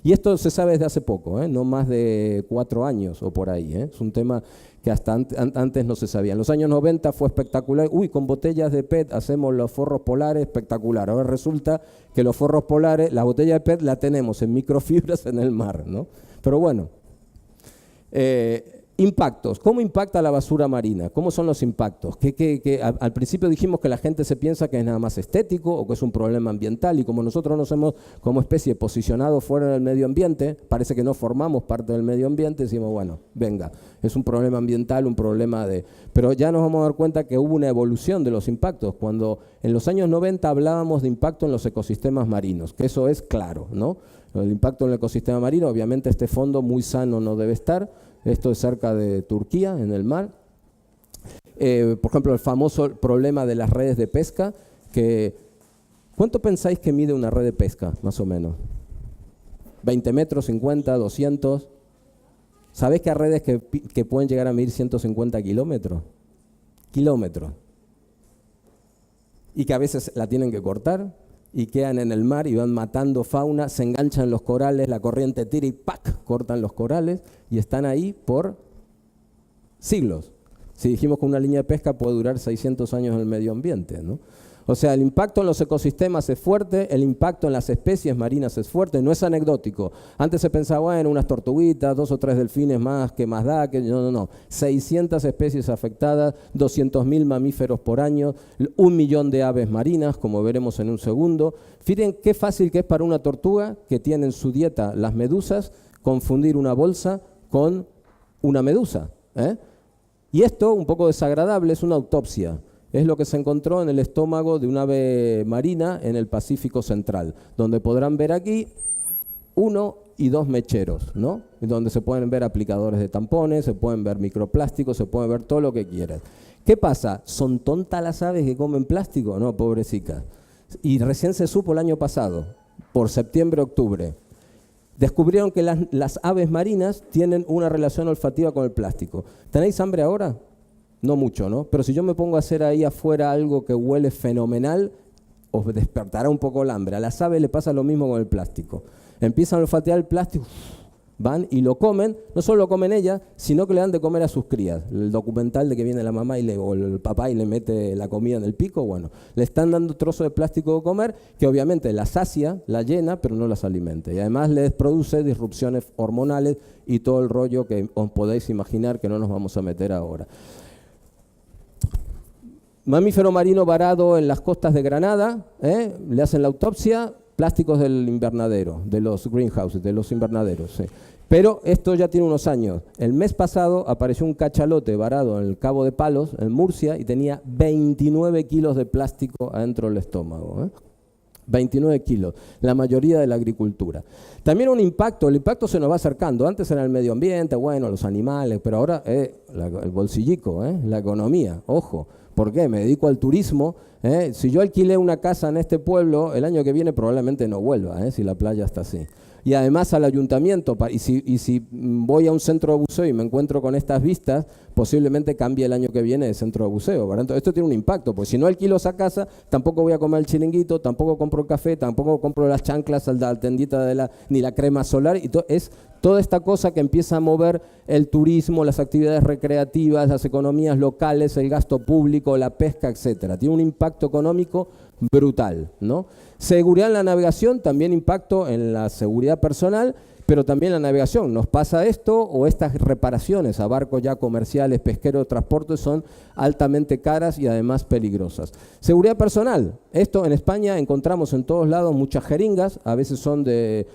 Y esto se sabe desde hace poco, no más de 4 años o por ahí. Es un tema que hasta antes no se sabía. En los años 90 fue espectacular. Uy, con botellas de PET hacemos los forros polares, espectacular. Ahora resulta que los forros polares, la botella de PET la tenemos en microfibras en el mar, ¿no? Pero bueno. Impactos. ¿Cómo impacta la basura marina? ¿Cómo son los impactos? Al principio dijimos que la gente se piensa que es nada más estético o que es un problema ambiental y como nosotros nos hemos como especie posicionado fuera del medio ambiente, parece que no formamos parte del medio ambiente, decimos, bueno, venga, es un problema ambiental, un problema de... Pero ya nos vamos a dar cuenta que hubo una evolución de los impactos. Cuando en los años 90 hablábamos de impacto en los ecosistemas marinos, que eso es claro, ¿no? El impacto en el ecosistema marino, obviamente este fondo muy sano no debe estar. Esto es cerca de Turquía, en el mar. Por ejemplo, el famoso problema de las redes de pesca. ¿Cuánto pensáis que mide una red de pesca, más o menos? ¿20 metros, 50, 200? ¿Sabéis que hay redes que pueden llegar a medir 150 kilómetros? Kilómetros. Y que a veces la tienen que cortar y quedan en el mar y van matando fauna, se enganchan los corales, la corriente tira y ¡pac! Cortan los corales y están ahí por siglos. Si dijimos que una línea de pesca puede durar 600 años en el medio ambiente, ¿no? O sea, el impacto en los ecosistemas es fuerte, el impacto en las especies marinas es fuerte, no es anecdótico. Antes se pensaba, bueno, unas tortuguitas, 2 o 3 delfines más, ¿qué más da? No. 600 especies afectadas, 200.000 mamíferos por año, 1 millón de aves marinas, como veremos en un segundo. Fíjense qué fácil que es para una tortuga, que tiene en su dieta las medusas, confundir una bolsa con una medusa, Y esto, un poco desagradable, es una autopsia. Es lo que se encontró en el estómago de un ave marina en el Pacífico Central, donde podrán ver aquí 1 y 2 mecheros, ¿no? Donde se pueden ver aplicadores de tampones, se pueden ver microplásticos, se puede ver todo lo que quieras. ¿Qué pasa? ¿Son tontas las aves que comen plástico? No, pobrecitas. Y recién se supo el año pasado, por septiembre, octubre. Descubrieron que las aves marinas tienen una relación olfativa con el plástico. ¿Tenéis hambre ahora? No mucho, ¿no? Pero si yo me pongo a hacer ahí afuera algo que huele fenomenal, os despertará un poco el hambre. A las aves le pasa lo mismo con el plástico. Empiezan a olfatear el plástico, van y lo comen. No solo lo comen ellas, sino que le dan de comer a sus crías. El documental de que viene la mamá o el papá y le mete la comida en el pico, bueno, le están dando trozos de plástico de comer que obviamente la sacia, la llena, pero no las alimenta. Y además les produce disrupciones hormonales y todo el rollo que os podéis imaginar que no nos vamos a meter ahora. Mamífero marino varado en las costas de Granada, le hacen la autopsia, plásticos del invernadero, de los greenhouses, de los invernaderos. Sí. Pero esto ya tiene unos años. El mes pasado apareció un cachalote varado en el Cabo de Palos, en Murcia, y tenía 29 kilos de plástico adentro del estómago. 29 kilos, la mayoría de la agricultura. También el impacto se nos va acercando. Antes era el medio ambiente, bueno, los animales, pero ahora el bolsillico, la economía, ojo. ¿Por qué? Me dedico al turismo. Si yo alquilé una casa en este pueblo, el año que viene probablemente no vuelva, si la playa está así. Y además al ayuntamiento, y si voy a un centro de buceo y me encuentro con estas vistas, posiblemente cambie el año que viene de centro de buceo, ¿verdad? Entonces esto tiene un impacto, porque si no alquilo esa casa, tampoco voy a comer el chiringuito, tampoco compro el café, tampoco compro las chanclas al la tendita ni la crema solar, y es toda esta cosa que empieza a mover el turismo, las actividades recreativas, las economías locales, el gasto público, la pesca, etcétera. Tiene un impacto económico brutal, ¿no? Seguridad en la navegación, también impacto en la seguridad personal, pero también la navegación. Nos pasa esto o estas reparaciones a barcos ya comerciales, pesqueros, transportes son altamente caras y además peligrosas. Seguridad personal. Esto en España encontramos en todos lados muchas jeringas, a veces son de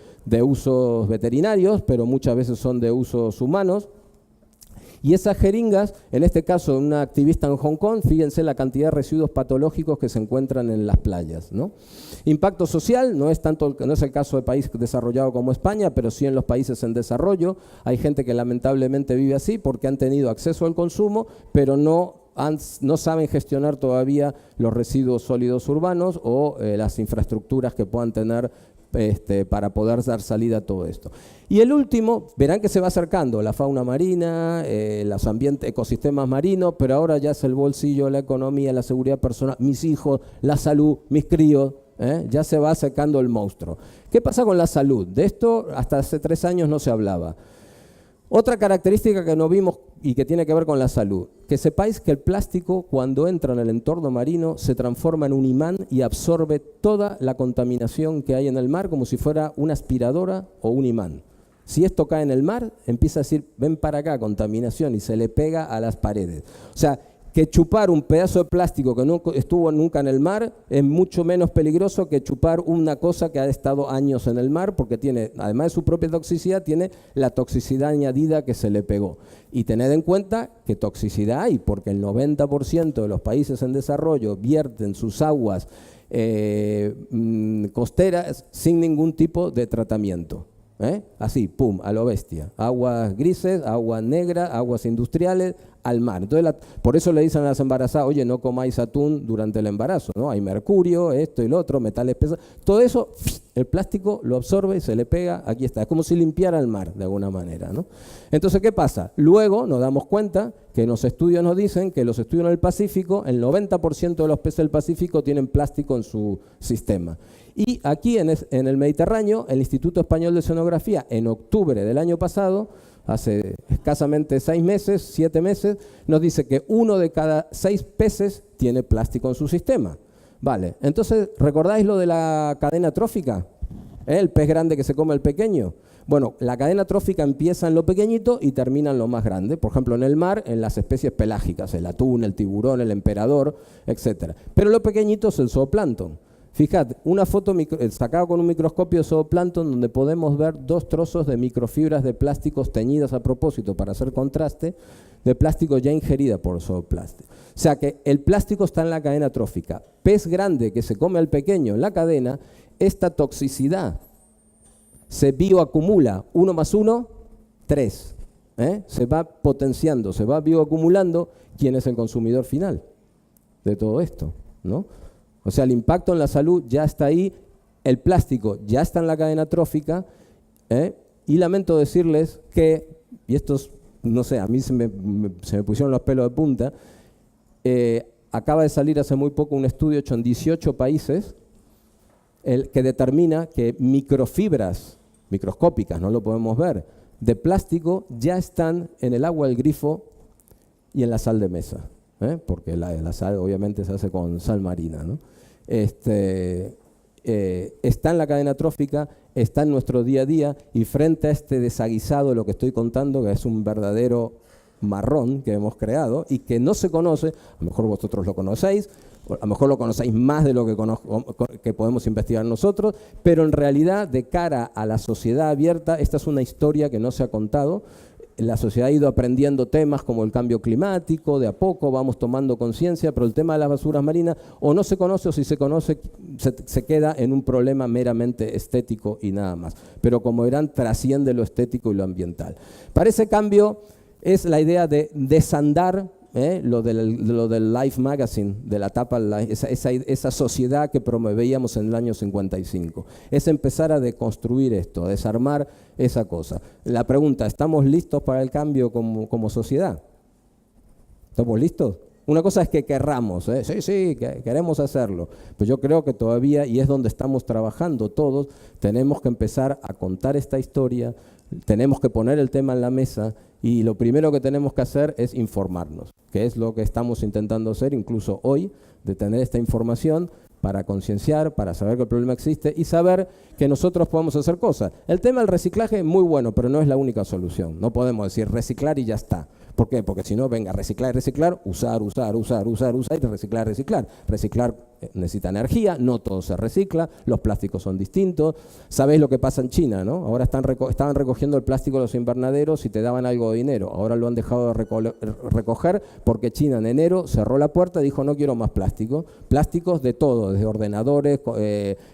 usos veterinarios, pero muchas veces son de usos humanos. Y esas jeringas, en este caso una activista en Hong Kong, fíjense la cantidad de residuos patológicos que se encuentran en las playas, ¿no? Impacto social, no es el caso de país desarrollado como España, pero sí en los países en desarrollo. Hay gente que lamentablemente vive así porque han tenido acceso al consumo, pero no saben gestionar todavía los residuos sólidos urbanos o las infraestructuras que puedan tener para poder dar salida a todo esto. Y el último, verán que se va acercando la fauna marina, los ecosistemas marinos, pero ahora ya es el bolsillo, la economía, la seguridad personal, mis hijos, la salud, mis críos, ya se va acercando el monstruo. ¿Qué pasa con la salud? De esto hasta hace 3 años no se hablaba. Otra característica que no vimos y que tiene que ver con la salud, que sepáis que el plástico cuando entra en el entorno marino se transforma en un imán y absorbe toda la contaminación que hay en el mar como si fuera una aspiradora o un imán. Si esto cae en el mar, empieza a decir, ven para acá, contaminación, y se le pega a las paredes. O sea, que chupar un pedazo de plástico que no estuvo nunca en el mar es mucho menos peligroso que chupar una cosa que ha estado años en el mar, porque tiene, además de su propia toxicidad, tiene la toxicidad añadida que se le pegó. Y tened en cuenta que toxicidad hay, porque el 90% de los países en desarrollo vierten sus aguas costeras sin ningún tipo de tratamiento. Así, pum, a lo bestia. Aguas grises, aguas negras, aguas industriales, al mar. Entonces, por eso le dicen a las embarazadas, oye, no comáis atún durante el embarazo, ¿no? Hay mercurio, esto y lo otro, metales pesados. Todo eso, el plástico lo absorbe, se le pega, aquí está. Es como si limpiara el mar, de alguna manera, ¿no? Entonces, ¿qué pasa? Luego nos damos cuenta que los estudios nos dicen que los estudios en el Pacífico, el 90% de los peces del Pacífico tienen plástico en su sistema. Y aquí en el Mediterráneo, el Instituto Español de Oceanografía, en octubre del año pasado, hace escasamente 6 meses, 7 meses, nos dice que 1 de cada 6 peces tiene plástico en su sistema. Vale, entonces, ¿recordáis lo de la cadena trófica? El pez grande que se come el pequeño. Bueno, la cadena trófica empieza en lo pequeñito y termina en lo más grande. Por ejemplo, en el mar, en las especies pelágicas, el atún, el tiburón, el emperador, etc. Pero lo pequeñito es el zooplancton. Fijad, una foto sacada con un microscopio de zooplancton donde podemos ver 2 trozos de microfibras de plásticos teñidas a propósito para hacer contraste, de plástico ya ingerida por zooplancton. O sea que el plástico está en la cadena trófica. Pez grande que se come al pequeño en la cadena, esta toxicidad se bioacumula, 1 más 1, 3. Se va potenciando, se va bioacumulando. ¿Quién es el consumidor final de todo esto? ¿No? O sea, el impacto en la salud ya está ahí, el plástico ya está en la cadena trófica, y lamento decirles que, y estos, no sé, a mí se me pusieron los pelos de punta, acaba de salir hace muy poco un estudio hecho en 18 países que determina que microfibras, microscópicas, no lo podemos ver, de plástico ya están en el agua del grifo y en la sal de mesa. Porque la sal obviamente se hace con sal marina, ¿no? Está en la cadena trófica, está en nuestro día a día, y frente a este desaguisado de lo que estoy contando, que es un verdadero marrón que hemos creado y que no se conoce, a lo mejor vosotros lo conocéis, a lo mejor lo conocéis más de lo que podemos investigar nosotros, pero en realidad de cara a la sociedad abierta, esta es una historia que no se ha contado. La sociedad ha ido aprendiendo temas como el cambio climático, de a poco vamos tomando conciencia, pero el tema de las basuras marinas o no se conoce, o si se conoce se queda en un problema meramente estético y nada más. Pero como verán, trasciende lo estético y lo ambiental. Para ese cambio es la idea de desandar lo del Life Magazine, de la tapa, esa sociedad que promovíamos en el año 55. Es empezar a deconstruir esto, a desarmar esa cosa. La pregunta, ¿estamos listos para el cambio como sociedad? ¿Estamos listos? Una cosa es que querramos, sí, queremos hacerlo. Pues yo creo que todavía, y es donde estamos trabajando todos, tenemos que empezar a contar esta historia, tenemos que poner el tema en la mesa y lo primero que tenemos que hacer es informarnos, que es lo que estamos intentando hacer incluso hoy, de tener esta información para concienciar, para saber que el problema existe y saber que nosotros podemos hacer cosas. El tema del reciclaje es muy bueno, pero no es la única solución. No podemos decir reciclar y ya está. ¿Por qué? Porque si no, venga, reciclar, usar y reciclar. Reciclar necesita energía, no todo se recicla, los plásticos son distintos. ¿Sabéis lo que pasa en China, no? Ahora estaban recogiendo el plástico de los invernaderos y te daban algo de dinero. Ahora lo han dejado de recoger porque China en enero cerró la puerta y dijo no quiero más plástico. Plásticos de todo, desde ordenadores,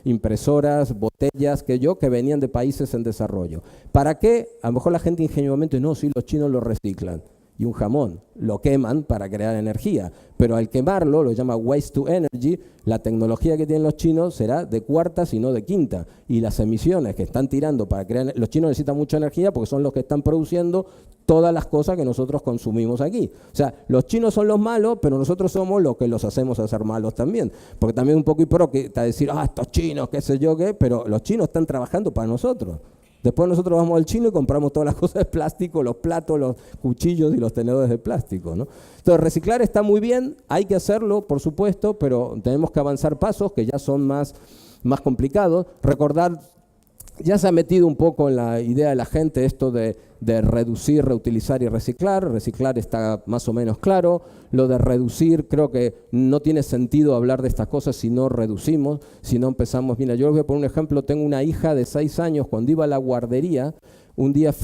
impresoras, botellas, que venían de países en desarrollo. ¿Para qué? A lo mejor la gente ingenuamente, no, si los chinos lo reciclan. Y un jamón, lo queman para crear energía, pero al quemarlo, lo llama waste to energy, la tecnología que tienen los chinos será de cuarta, si no de quinta, y las emisiones que están tirando para crear, los chinos necesitan mucha energía porque son los que están produciendo todas las cosas que nosotros consumimos aquí. O sea, los chinos son los malos, pero nosotros somos los que los hacemos hacer malos también, porque también un poco hipócrita decir, estos chinos, qué sé yo qué, pero los chinos están trabajando para nosotros. Después nosotros vamos al chino y compramos todas las cosas de plástico, los platos, los cuchillos y los tenedores de plástico, ¿no? Entonces, reciclar está muy bien, hay que hacerlo, por supuesto, pero tenemos que avanzar pasos que ya son más complicados. Recordar, ya se ha metido un poco en la idea de la gente esto de reducir, reutilizar y reciclar. Reciclar está más o menos claro. Lo de reducir, creo que no tiene sentido hablar de estas cosas si no reducimos, si no empezamos. Mira, yo les voy a poner un ejemplo. Tengo una hija de 6 años. Cuando iba a la guardería, un día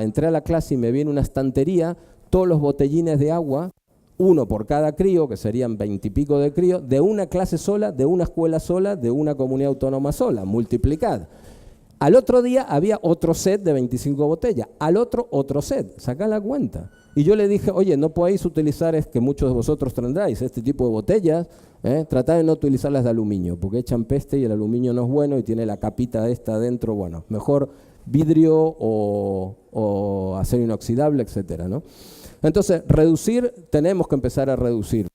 entré a la clase y me vi en una estantería todos los botellines de agua, uno por cada crío, que serían 20 y pico de críos, de una clase sola, de una escuela sola, de una comunidad autónoma sola, multiplicada. Al otro día había otro set de 25 botellas, al otro set, sacá la cuenta. Y yo le dije, oye, no podéis utilizar, es que muchos de vosotros tendráis este tipo de botellas, tratad de no utilizarlas de aluminio, porque echan peste y el aluminio no es bueno y tiene la capita esta adentro, bueno, mejor vidrio o acero inoxidable, etcétera, ¿no? Entonces, reducir, tenemos que empezar a reducir.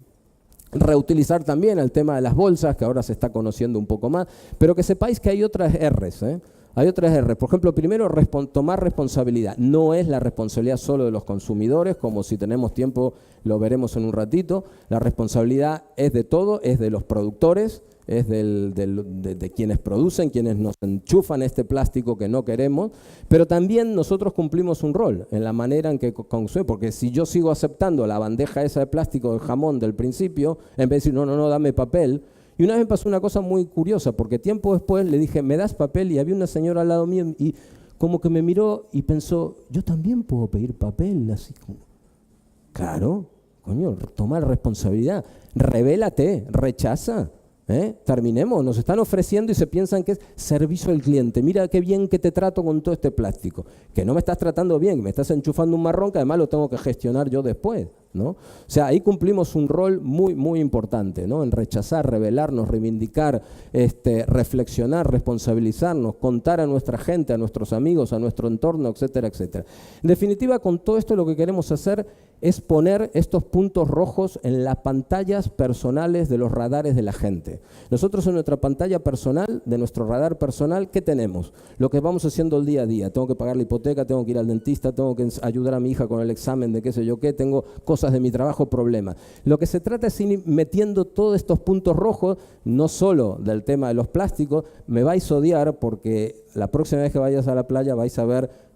Reutilizar también el tema de las bolsas, que ahora se está conociendo un poco más, pero que sepáis que hay otras R's, Hay otras R's. Por ejemplo, primero, tomar responsabilidad. No es la responsabilidad solo de los consumidores, como si tenemos tiempo lo veremos en un ratito. La responsabilidad es de todo, es de los productores, es de quienes producen, quienes nos enchufan este plástico que no queremos, pero también nosotros cumplimos un rol en la manera en que consumimos, porque si yo sigo aceptando la bandeja esa de plástico del jamón del principio, en vez de decir, no, dame papel. Y una vez me pasó una cosa muy curiosa, porque tiempo después le dije, ¿me das papel? Y había una señora al lado mío y como que me miró y pensó, yo también puedo pedir papel, así como, claro, coño, tomar responsabilidad, revélate, rechaza. Terminemos, nos están ofreciendo y se piensan que es servicio al cliente. Mira qué bien que te trato con todo este plástico. Que no me estás tratando bien, me estás enchufando un marrón que además lo tengo que gestionar yo después, ¿no? O sea, ahí cumplimos un rol muy, muy importante, ¿no? En rechazar, revelarnos, reivindicar, reflexionar, responsabilizarnos, contar a nuestra gente, a nuestros amigos, a nuestro entorno, etcétera, etcétera. En definitiva, con todo esto lo que queremos hacer es poner estos puntos rojos en las pantallas personales de los radares de la gente. Nosotros en nuestra pantalla personal, de nuestro radar personal, ¿qué tenemos? Lo que vamos haciendo el día a día. Tengo que pagar la hipoteca, tengo que ir al dentista, tengo que ayudar a mi hija con el examen de qué sé yo qué, tengo cosas de mi trabajo, problemas. Lo que se trata es ir metiendo todos estos puntos rojos, no solo del tema de los plásticos. Me vais a odiar porque la próxima vez que vayas a la playa vais a ver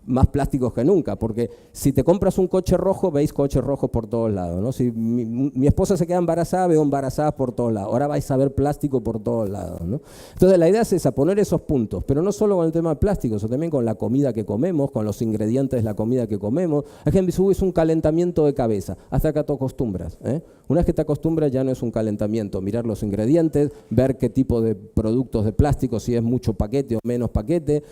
más plásticos que nunca, porque si te compras un coche rojo, veis coches rojos por todos lados, ¿no? Si mi esposa se queda embarazada, veo embarazadas por todos lados. Ahora vais a ver plástico por todos lados, ¿no? Entonces la idea es esa, poner esos puntos, pero no solo con el tema de plásticos, sino también con la comida que comemos, con los ingredientes de la comida que comemos. Hay gente que es un calentamiento de cabeza, hasta que te acostumbras, Una vez que te acostumbras ya no es un calentamiento, mirar los ingredientes, ver qué tipo de productos de plástico, si es mucho paquete o menos paquete,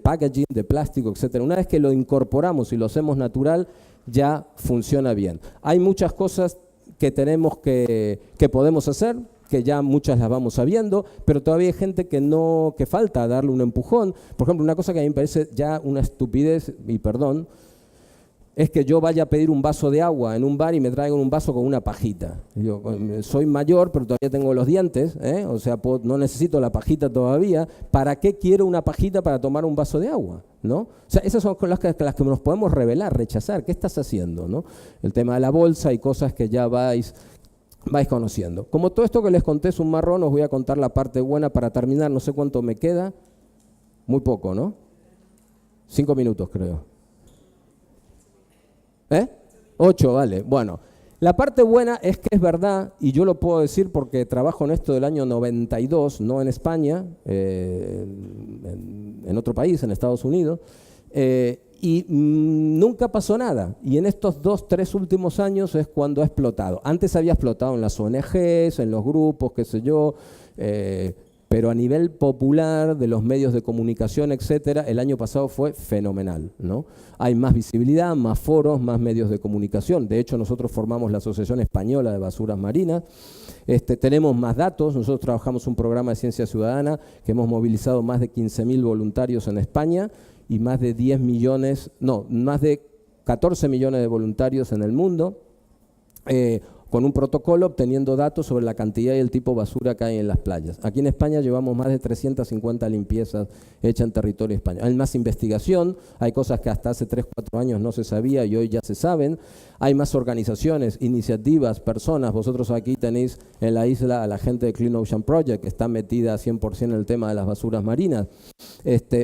packaging de plástico, etcétera. Una vez que lo incorporamos y lo hacemos natural, ya funciona bien. Hay muchas cosas que tenemos que podemos hacer, que ya muchas las vamos sabiendo, pero todavía hay gente que falta darle un empujón. Por ejemplo, una cosa que a mí me parece ya una estupidez, y perdón, es que yo vaya a pedir un vaso de agua en un bar y me traigan un vaso con una pajita. Yo soy mayor, pero todavía tengo los dientes, o sea, no necesito la pajita todavía. ¿Para qué quiero una pajita para tomar un vaso de agua? ¿No? O sea, esas son las que nos podemos revelar, rechazar. ¿Qué estás haciendo? ¿No? El tema de la bolsa y cosas que ya vais conociendo. Como todo esto que les conté es un marrón, os voy a contar la parte buena para terminar. No sé cuánto me queda. Muy poco, ¿no? 5 minutos, creo. 8, vale. Bueno, la parte buena es que es verdad, y yo lo puedo decir porque trabajo en esto del año 92, no en España, en otro país, en Estados Unidos, y nunca pasó nada. Y en estos 2, 3 últimos años es cuando ha explotado. Antes había explotado en las ONGs, en los grupos, qué sé yo, pero a nivel popular, de los medios de comunicación, etcétera, el año pasado fue fenomenal, ¿no? Hay más visibilidad, más foros, más medios de comunicación. De hecho, nosotros formamos la Asociación Española de Basuras Marinas. Tenemos más datos. Nosotros trabajamos un programa de ciencia ciudadana que hemos movilizado más de 15.000 voluntarios en España y más de 14 millones de voluntarios en el mundo. Con un protocolo obteniendo datos sobre la cantidad y el tipo de basura que hay en las playas. Aquí en España llevamos más de 350 limpiezas hechas en territorio español. Hay más investigación, hay cosas que hasta hace 3, 4 años no se sabía y hoy ya se saben. Hay más organizaciones, iniciativas, personas. Vosotros aquí tenéis en la isla a la gente de Clean Ocean Project, que está metida 100% en el tema de las basuras marinas.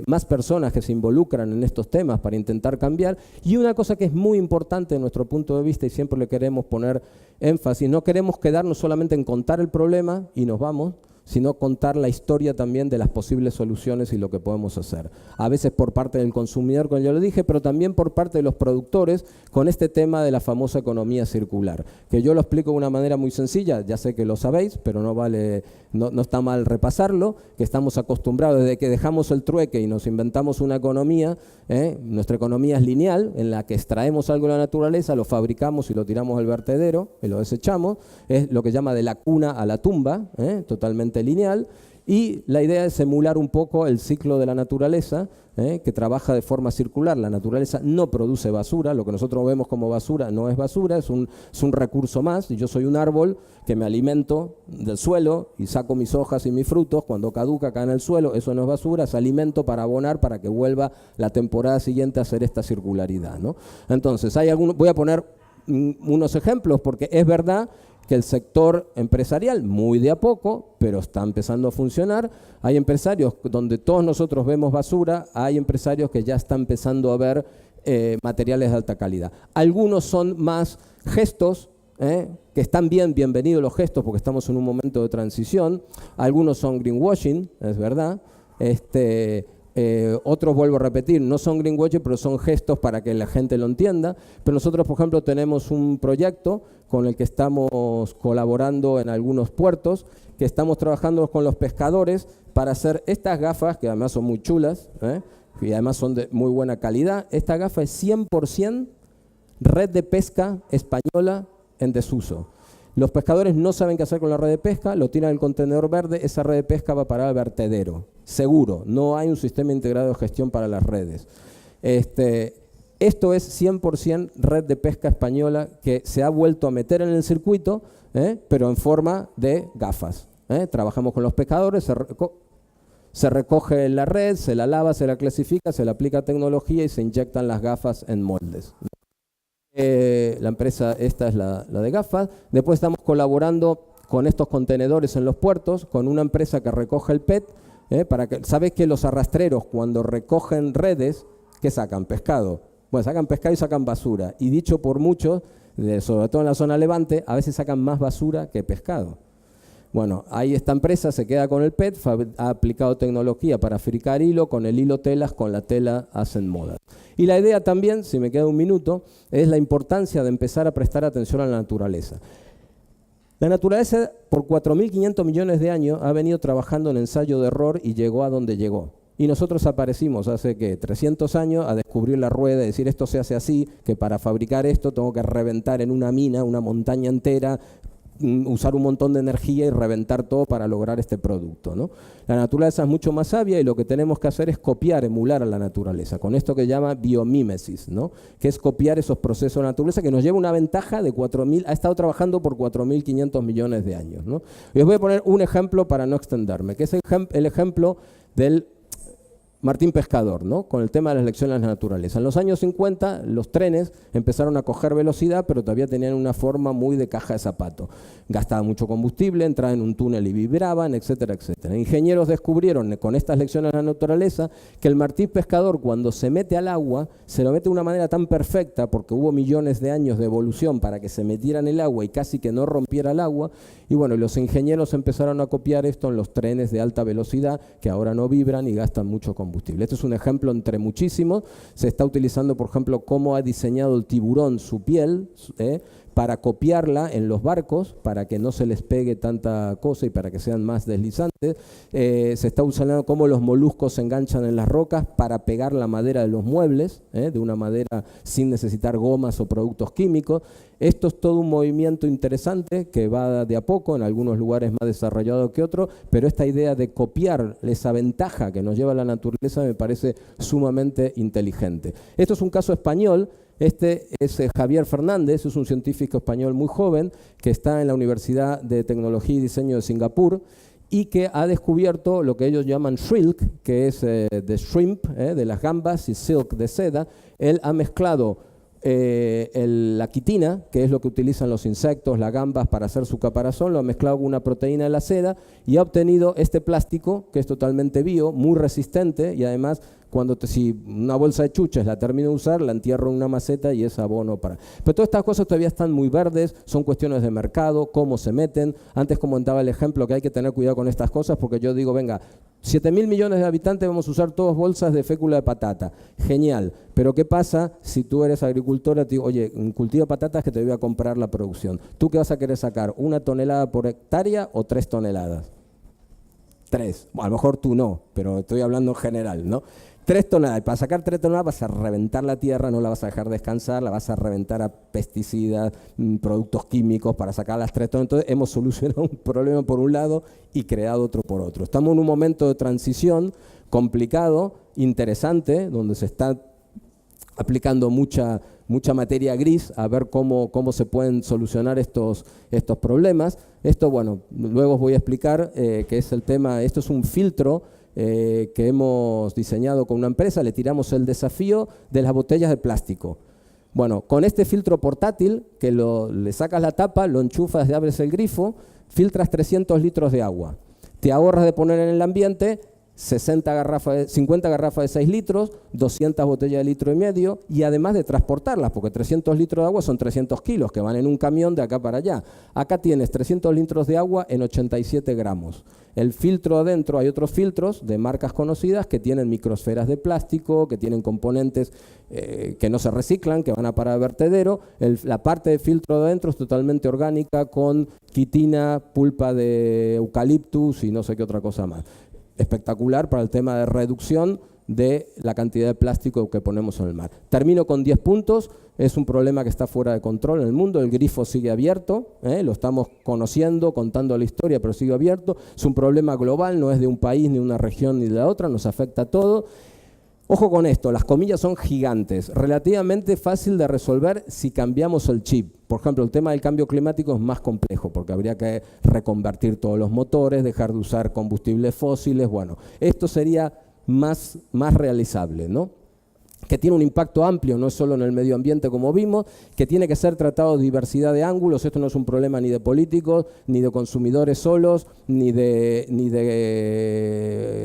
Más personas que se involucran en estos temas para intentar cambiar. Y una cosa que es muy importante de nuestro punto de vista y siempre le queremos poner énfasis, no queremos quedarnos solamente en contar el problema y nos vamos, sino contar la historia también de las posibles soluciones y lo que podemos hacer. A veces por parte del consumidor, como yo lo dije, pero también por parte de los productores con este tema de la famosa economía circular, que yo lo explico de una manera muy sencilla, ya sé que lo sabéis, pero no está mal repasarlo, que estamos acostumbrados desde que dejamos el trueque y nos inventamos una economía, nuestra economía es lineal, en la que extraemos algo de la naturaleza, lo fabricamos y lo tiramos al vertedero, y lo desechamos, es lo que llama de la cuna a la tumba, totalmente lineal, y la idea es emular un poco el ciclo de la naturaleza, que trabaja de forma circular. La naturaleza no produce basura, lo que nosotros vemos como basura no es basura, es un recurso más, y yo soy un árbol que me alimento del suelo y saco mis hojas y mis frutos, cuando caduca cae en el suelo, eso no es basura, es alimento para abonar para que vuelva la temporada siguiente a hacer esta circularidad, ¿no? Entonces, voy a poner unos ejemplos, porque es verdad que el sector empresarial, muy de a poco, pero está empezando a funcionar. Hay empresarios donde todos nosotros vemos basura, hay empresarios que ya están empezando a ver materiales de alta calidad. Algunos son más gestos, que están bienvenidos los gestos porque estamos en un momento de transición. Algunos son greenwashing, es verdad. Otros, vuelvo a repetir, no son greenwashing, pero son gestos para que la gente lo entienda. Pero nosotros, por ejemplo, tenemos un proyecto con el que estamos colaborando en algunos puertos, que estamos trabajando con los pescadores para hacer estas gafas, que además son muy chulas, y además son de muy buena calidad. Esta gafa es 100% red de pesca española en desuso. Los pescadores no saben qué hacer con la red de pesca, lo tiran en el contenedor verde, esa red de pesca va a parar al vertedero, seguro, no hay un sistema integrado de gestión para las redes. Esto es 100% red de pesca española que se ha vuelto a meter en el circuito, pero en forma de gafas. Trabajamos con los pescadores, se recoge la red, se la lava, se la clasifica, se le aplica tecnología y se inyectan las gafas en moldes. La empresa esta es la de gafas. Después estamos colaborando con estos contenedores en los puertos, con una empresa que recoge el PET, ¿sabes que los arrastreros cuando recogen redes, qué sacan? Pescado. Bueno, sacan pescado y sacan basura. Y dicho por muchos, sobre todo en la zona Levante, a veces sacan más basura que pescado. Bueno, ahí esta empresa se queda con el PET, ha aplicado tecnología para fabricar hilo, con el hilo telas, con la tela hacen modas. Y la idea también, si me queda un minuto, es la importancia de empezar a prestar atención a la naturaleza. La naturaleza, por 4.500 millones de años, ha venido trabajando en ensayo de error y llegó a donde llegó. y nosotros aparecimos hace, ¿qué?, 300 años a descubrir la rueda y decir esto se hace así, que para fabricar esto tengo que reventar en una mina una montaña entera, usar un montón de energía y reventar todo para lograr este producto, ¿no? La naturaleza es mucho más sabia y lo que tenemos que hacer es copiar, emular a la naturaleza, con esto que se llama biomímesis, ¿no? Que es copiar esos procesos de la naturaleza que nos lleva una ventaja de 4.000, ha estado trabajando por 4.500 millones de años, ¿no? Y os voy a poner un ejemplo para no extenderme, que es el ejemplo del Martín Pescador, ¿no?, con el tema de las lecciones de la naturaleza. En los años 50 los trenes empezaron a coger velocidad, pero todavía tenían una forma muy de caja de zapato. Gastaban mucho combustible, entraban en un túnel y vibraban, etcétera, etcétera. Ingenieros descubrieron con estas lecciones de la naturaleza que el Martín Pescador, cuando se mete al agua, se lo mete de una manera tan perfecta, porque hubo millones de años de evolución para que se metiera en el agua y casi que no rompiera el agua. Y bueno, los ingenieros empezaron a copiar esto en los trenes de alta velocidad, que ahora no vibran y gastan mucho combustible. Este es un ejemplo entre muchísimos. Se está utilizando, por ejemplo, cómo ha diseñado el tiburón su piel, para copiarla en los barcos, para que no se les pegue tanta cosa y para que sean más deslizantes. Se está usando cómo los moluscos se enganchan en las rocas para pegar la madera de los muebles, de una madera sin necesitar gomas o productos químicos. Esto es todo un movimiento interesante que va de a poco, en algunos lugares más desarrollado que otros, pero esta idea de copiar esa ventaja que nos lleva la naturaleza me parece sumamente inteligente. Esto es un caso español. Este es Javier Fernández, es un científico español muy joven que está en la Universidad de Tecnología y Diseño de Singapur y que ha descubierto lo que ellos llaman shrilk, que es de shrimp, de las gambas, y silk, de seda. Él ha mezclado la quitina, que es lo que utilizan los insectos, las gambas para hacer su caparazón, lo ha mezclado con una proteína de la seda y ha obtenido este plástico que es totalmente bio, muy resistente y además si una bolsa de chuches la termino de usar, la entierro en una maceta y es abono para... Pero todas estas cosas todavía están muy verdes, son cuestiones de mercado, cómo se meten. Antes comentaba el ejemplo que hay que tener cuidado con estas cosas porque yo digo, venga, 7.000 millones de habitantes vamos a usar todas bolsas de fécula de patata. Genial, pero ¿qué pasa si tú eres agricultora? Te digo, oye, cultiva patatas que te voy a comprar la producción. ¿Tú qué vas a querer sacar? ¿1 tonelada por hectárea o 3 toneladas? 3. Bueno, a lo mejor tú no, pero estoy hablando en general, ¿no? 3 toneladas. Para sacar 3 toneladas vas a reventar la tierra, no la vas a dejar descansar, la vas a reventar a pesticidas, productos químicos para sacar las 3 toneladas. Entonces hemos solucionado un problema por un lado y creado otro por otro. Estamos en un momento de transición complicado, interesante, donde se está aplicando mucha materia gris a ver cómo se pueden solucionar estos problemas. Esto, bueno, luego os voy a explicar que es el tema, esto es un filtro que hemos diseñado con una empresa, le tiramos el desafío de las botellas de plástico. Bueno, con este filtro portátil, que le sacas la tapa, lo enchufas y abres el grifo, filtras 300 litros de agua. Te ahorras de poner en el ambiente 50 garrafas de 6 litros, 200 botellas de 1,5 litros y además de transportarlas, porque 300 litros de agua son 300 kilos que van en un camión de acá para allá. Acá tienes 300 litros de agua en 87 gramos. El filtro adentro, hay otros filtros de marcas conocidas que tienen microesferas de plástico, que tienen componentes que no se reciclan, que van a parar al vertedero. La parte de filtro de adentro es totalmente orgánica con quitina, pulpa de eucaliptus y no sé qué otra cosa más. Espectacular para el tema de reducción de la cantidad de plástico que ponemos en el mar. Termino con 10 puntos. Es un problema que está fuera de control en el mundo. El grifo sigue abierto, lo estamos conociendo, contando la historia, pero sigue abierto. Es un problema global, no es de un país, ni una región, ni de la otra, nos afecta a todo. Ojo con esto, las comillas son gigantes, relativamente fácil de resolver si cambiamos el chip. Por ejemplo, el tema del cambio climático es más complejo porque habría que reconvertir todos los motores, dejar de usar combustibles fósiles. Bueno, esto sería más realizable, ¿no? Que tiene un impacto amplio, no es solo en el medio ambiente como vimos, que tiene que ser tratado de diversidad de ángulos. Esto no es un problema ni de políticos, ni de consumidores solos, ni de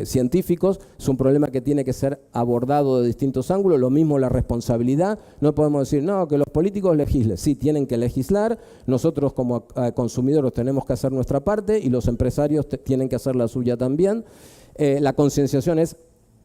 científicos, es un problema que tiene que ser abordado de distintos ángulos. Lo mismo la responsabilidad, no podemos decir, no, que los políticos legislen, sí, tienen que legislar, nosotros como consumidores tenemos que hacer nuestra parte y los empresarios tienen que hacer la suya también. La concienciación es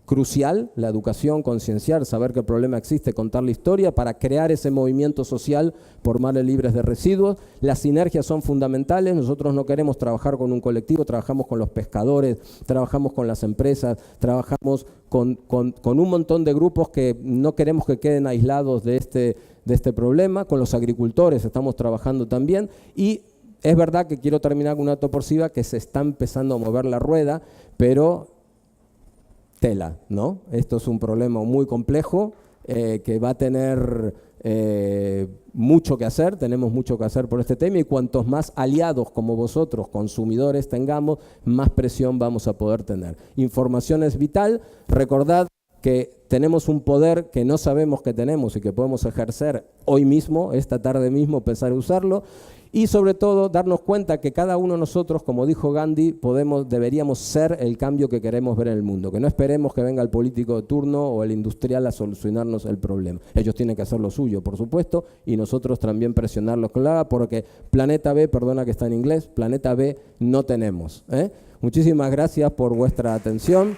crucial, la educación, concienciar, saber que el problema existe, contar la historia para crear ese movimiento social por mares libres de residuos. Las sinergias son fundamentales. Nosotros no queremos trabajar con un colectivo, trabajamos con los pescadores, trabajamos con las empresas, trabajamos con un montón de grupos que no queremos que queden aislados de este problema. Con los agricultores estamos trabajando también, y es verdad que quiero terminar con una nota porciva que se está empezando a mover la rueda, pero tela, ¿no? Esto es un problema muy complejo que va a tener mucho que hacer, tenemos mucho que hacer por este tema, y cuantos más aliados como vosotros, consumidores, tengamos, más presión vamos a poder tener. Información es vital. Recordad que tenemos un poder que no sabemos que tenemos y que podemos ejercer hoy mismo, esta tarde mismo, pensar en usarlo. Y sobre todo darnos cuenta que cada uno de nosotros, como dijo Gandhi, deberíamos ser el cambio que queremos ver en el mundo, que no esperemos que venga el político de turno o el industrial a solucionarnos el problema. Ellos tienen que hacer lo suyo, por supuesto, y nosotros también presionarlos con la, porque planeta B, perdona que está en inglés, planeta B no tenemos. Muchísimas gracias por vuestra atención.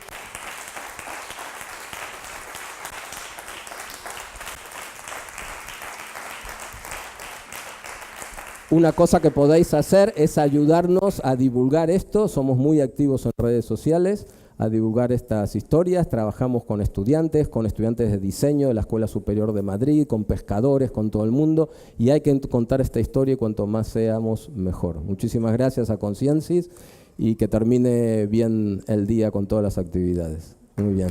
Una cosa que podéis hacer es ayudarnos a divulgar esto. Somos muy activos en redes sociales, a divulgar estas historias. Trabajamos con estudiantes de diseño de la Escuela Superior de Madrid, con pescadores, con todo el mundo, y hay que contar esta historia, y cuanto más seamos, mejor. Muchísimas gracias a Consciencis, y que termine bien el día con todas las actividades. Muy bien.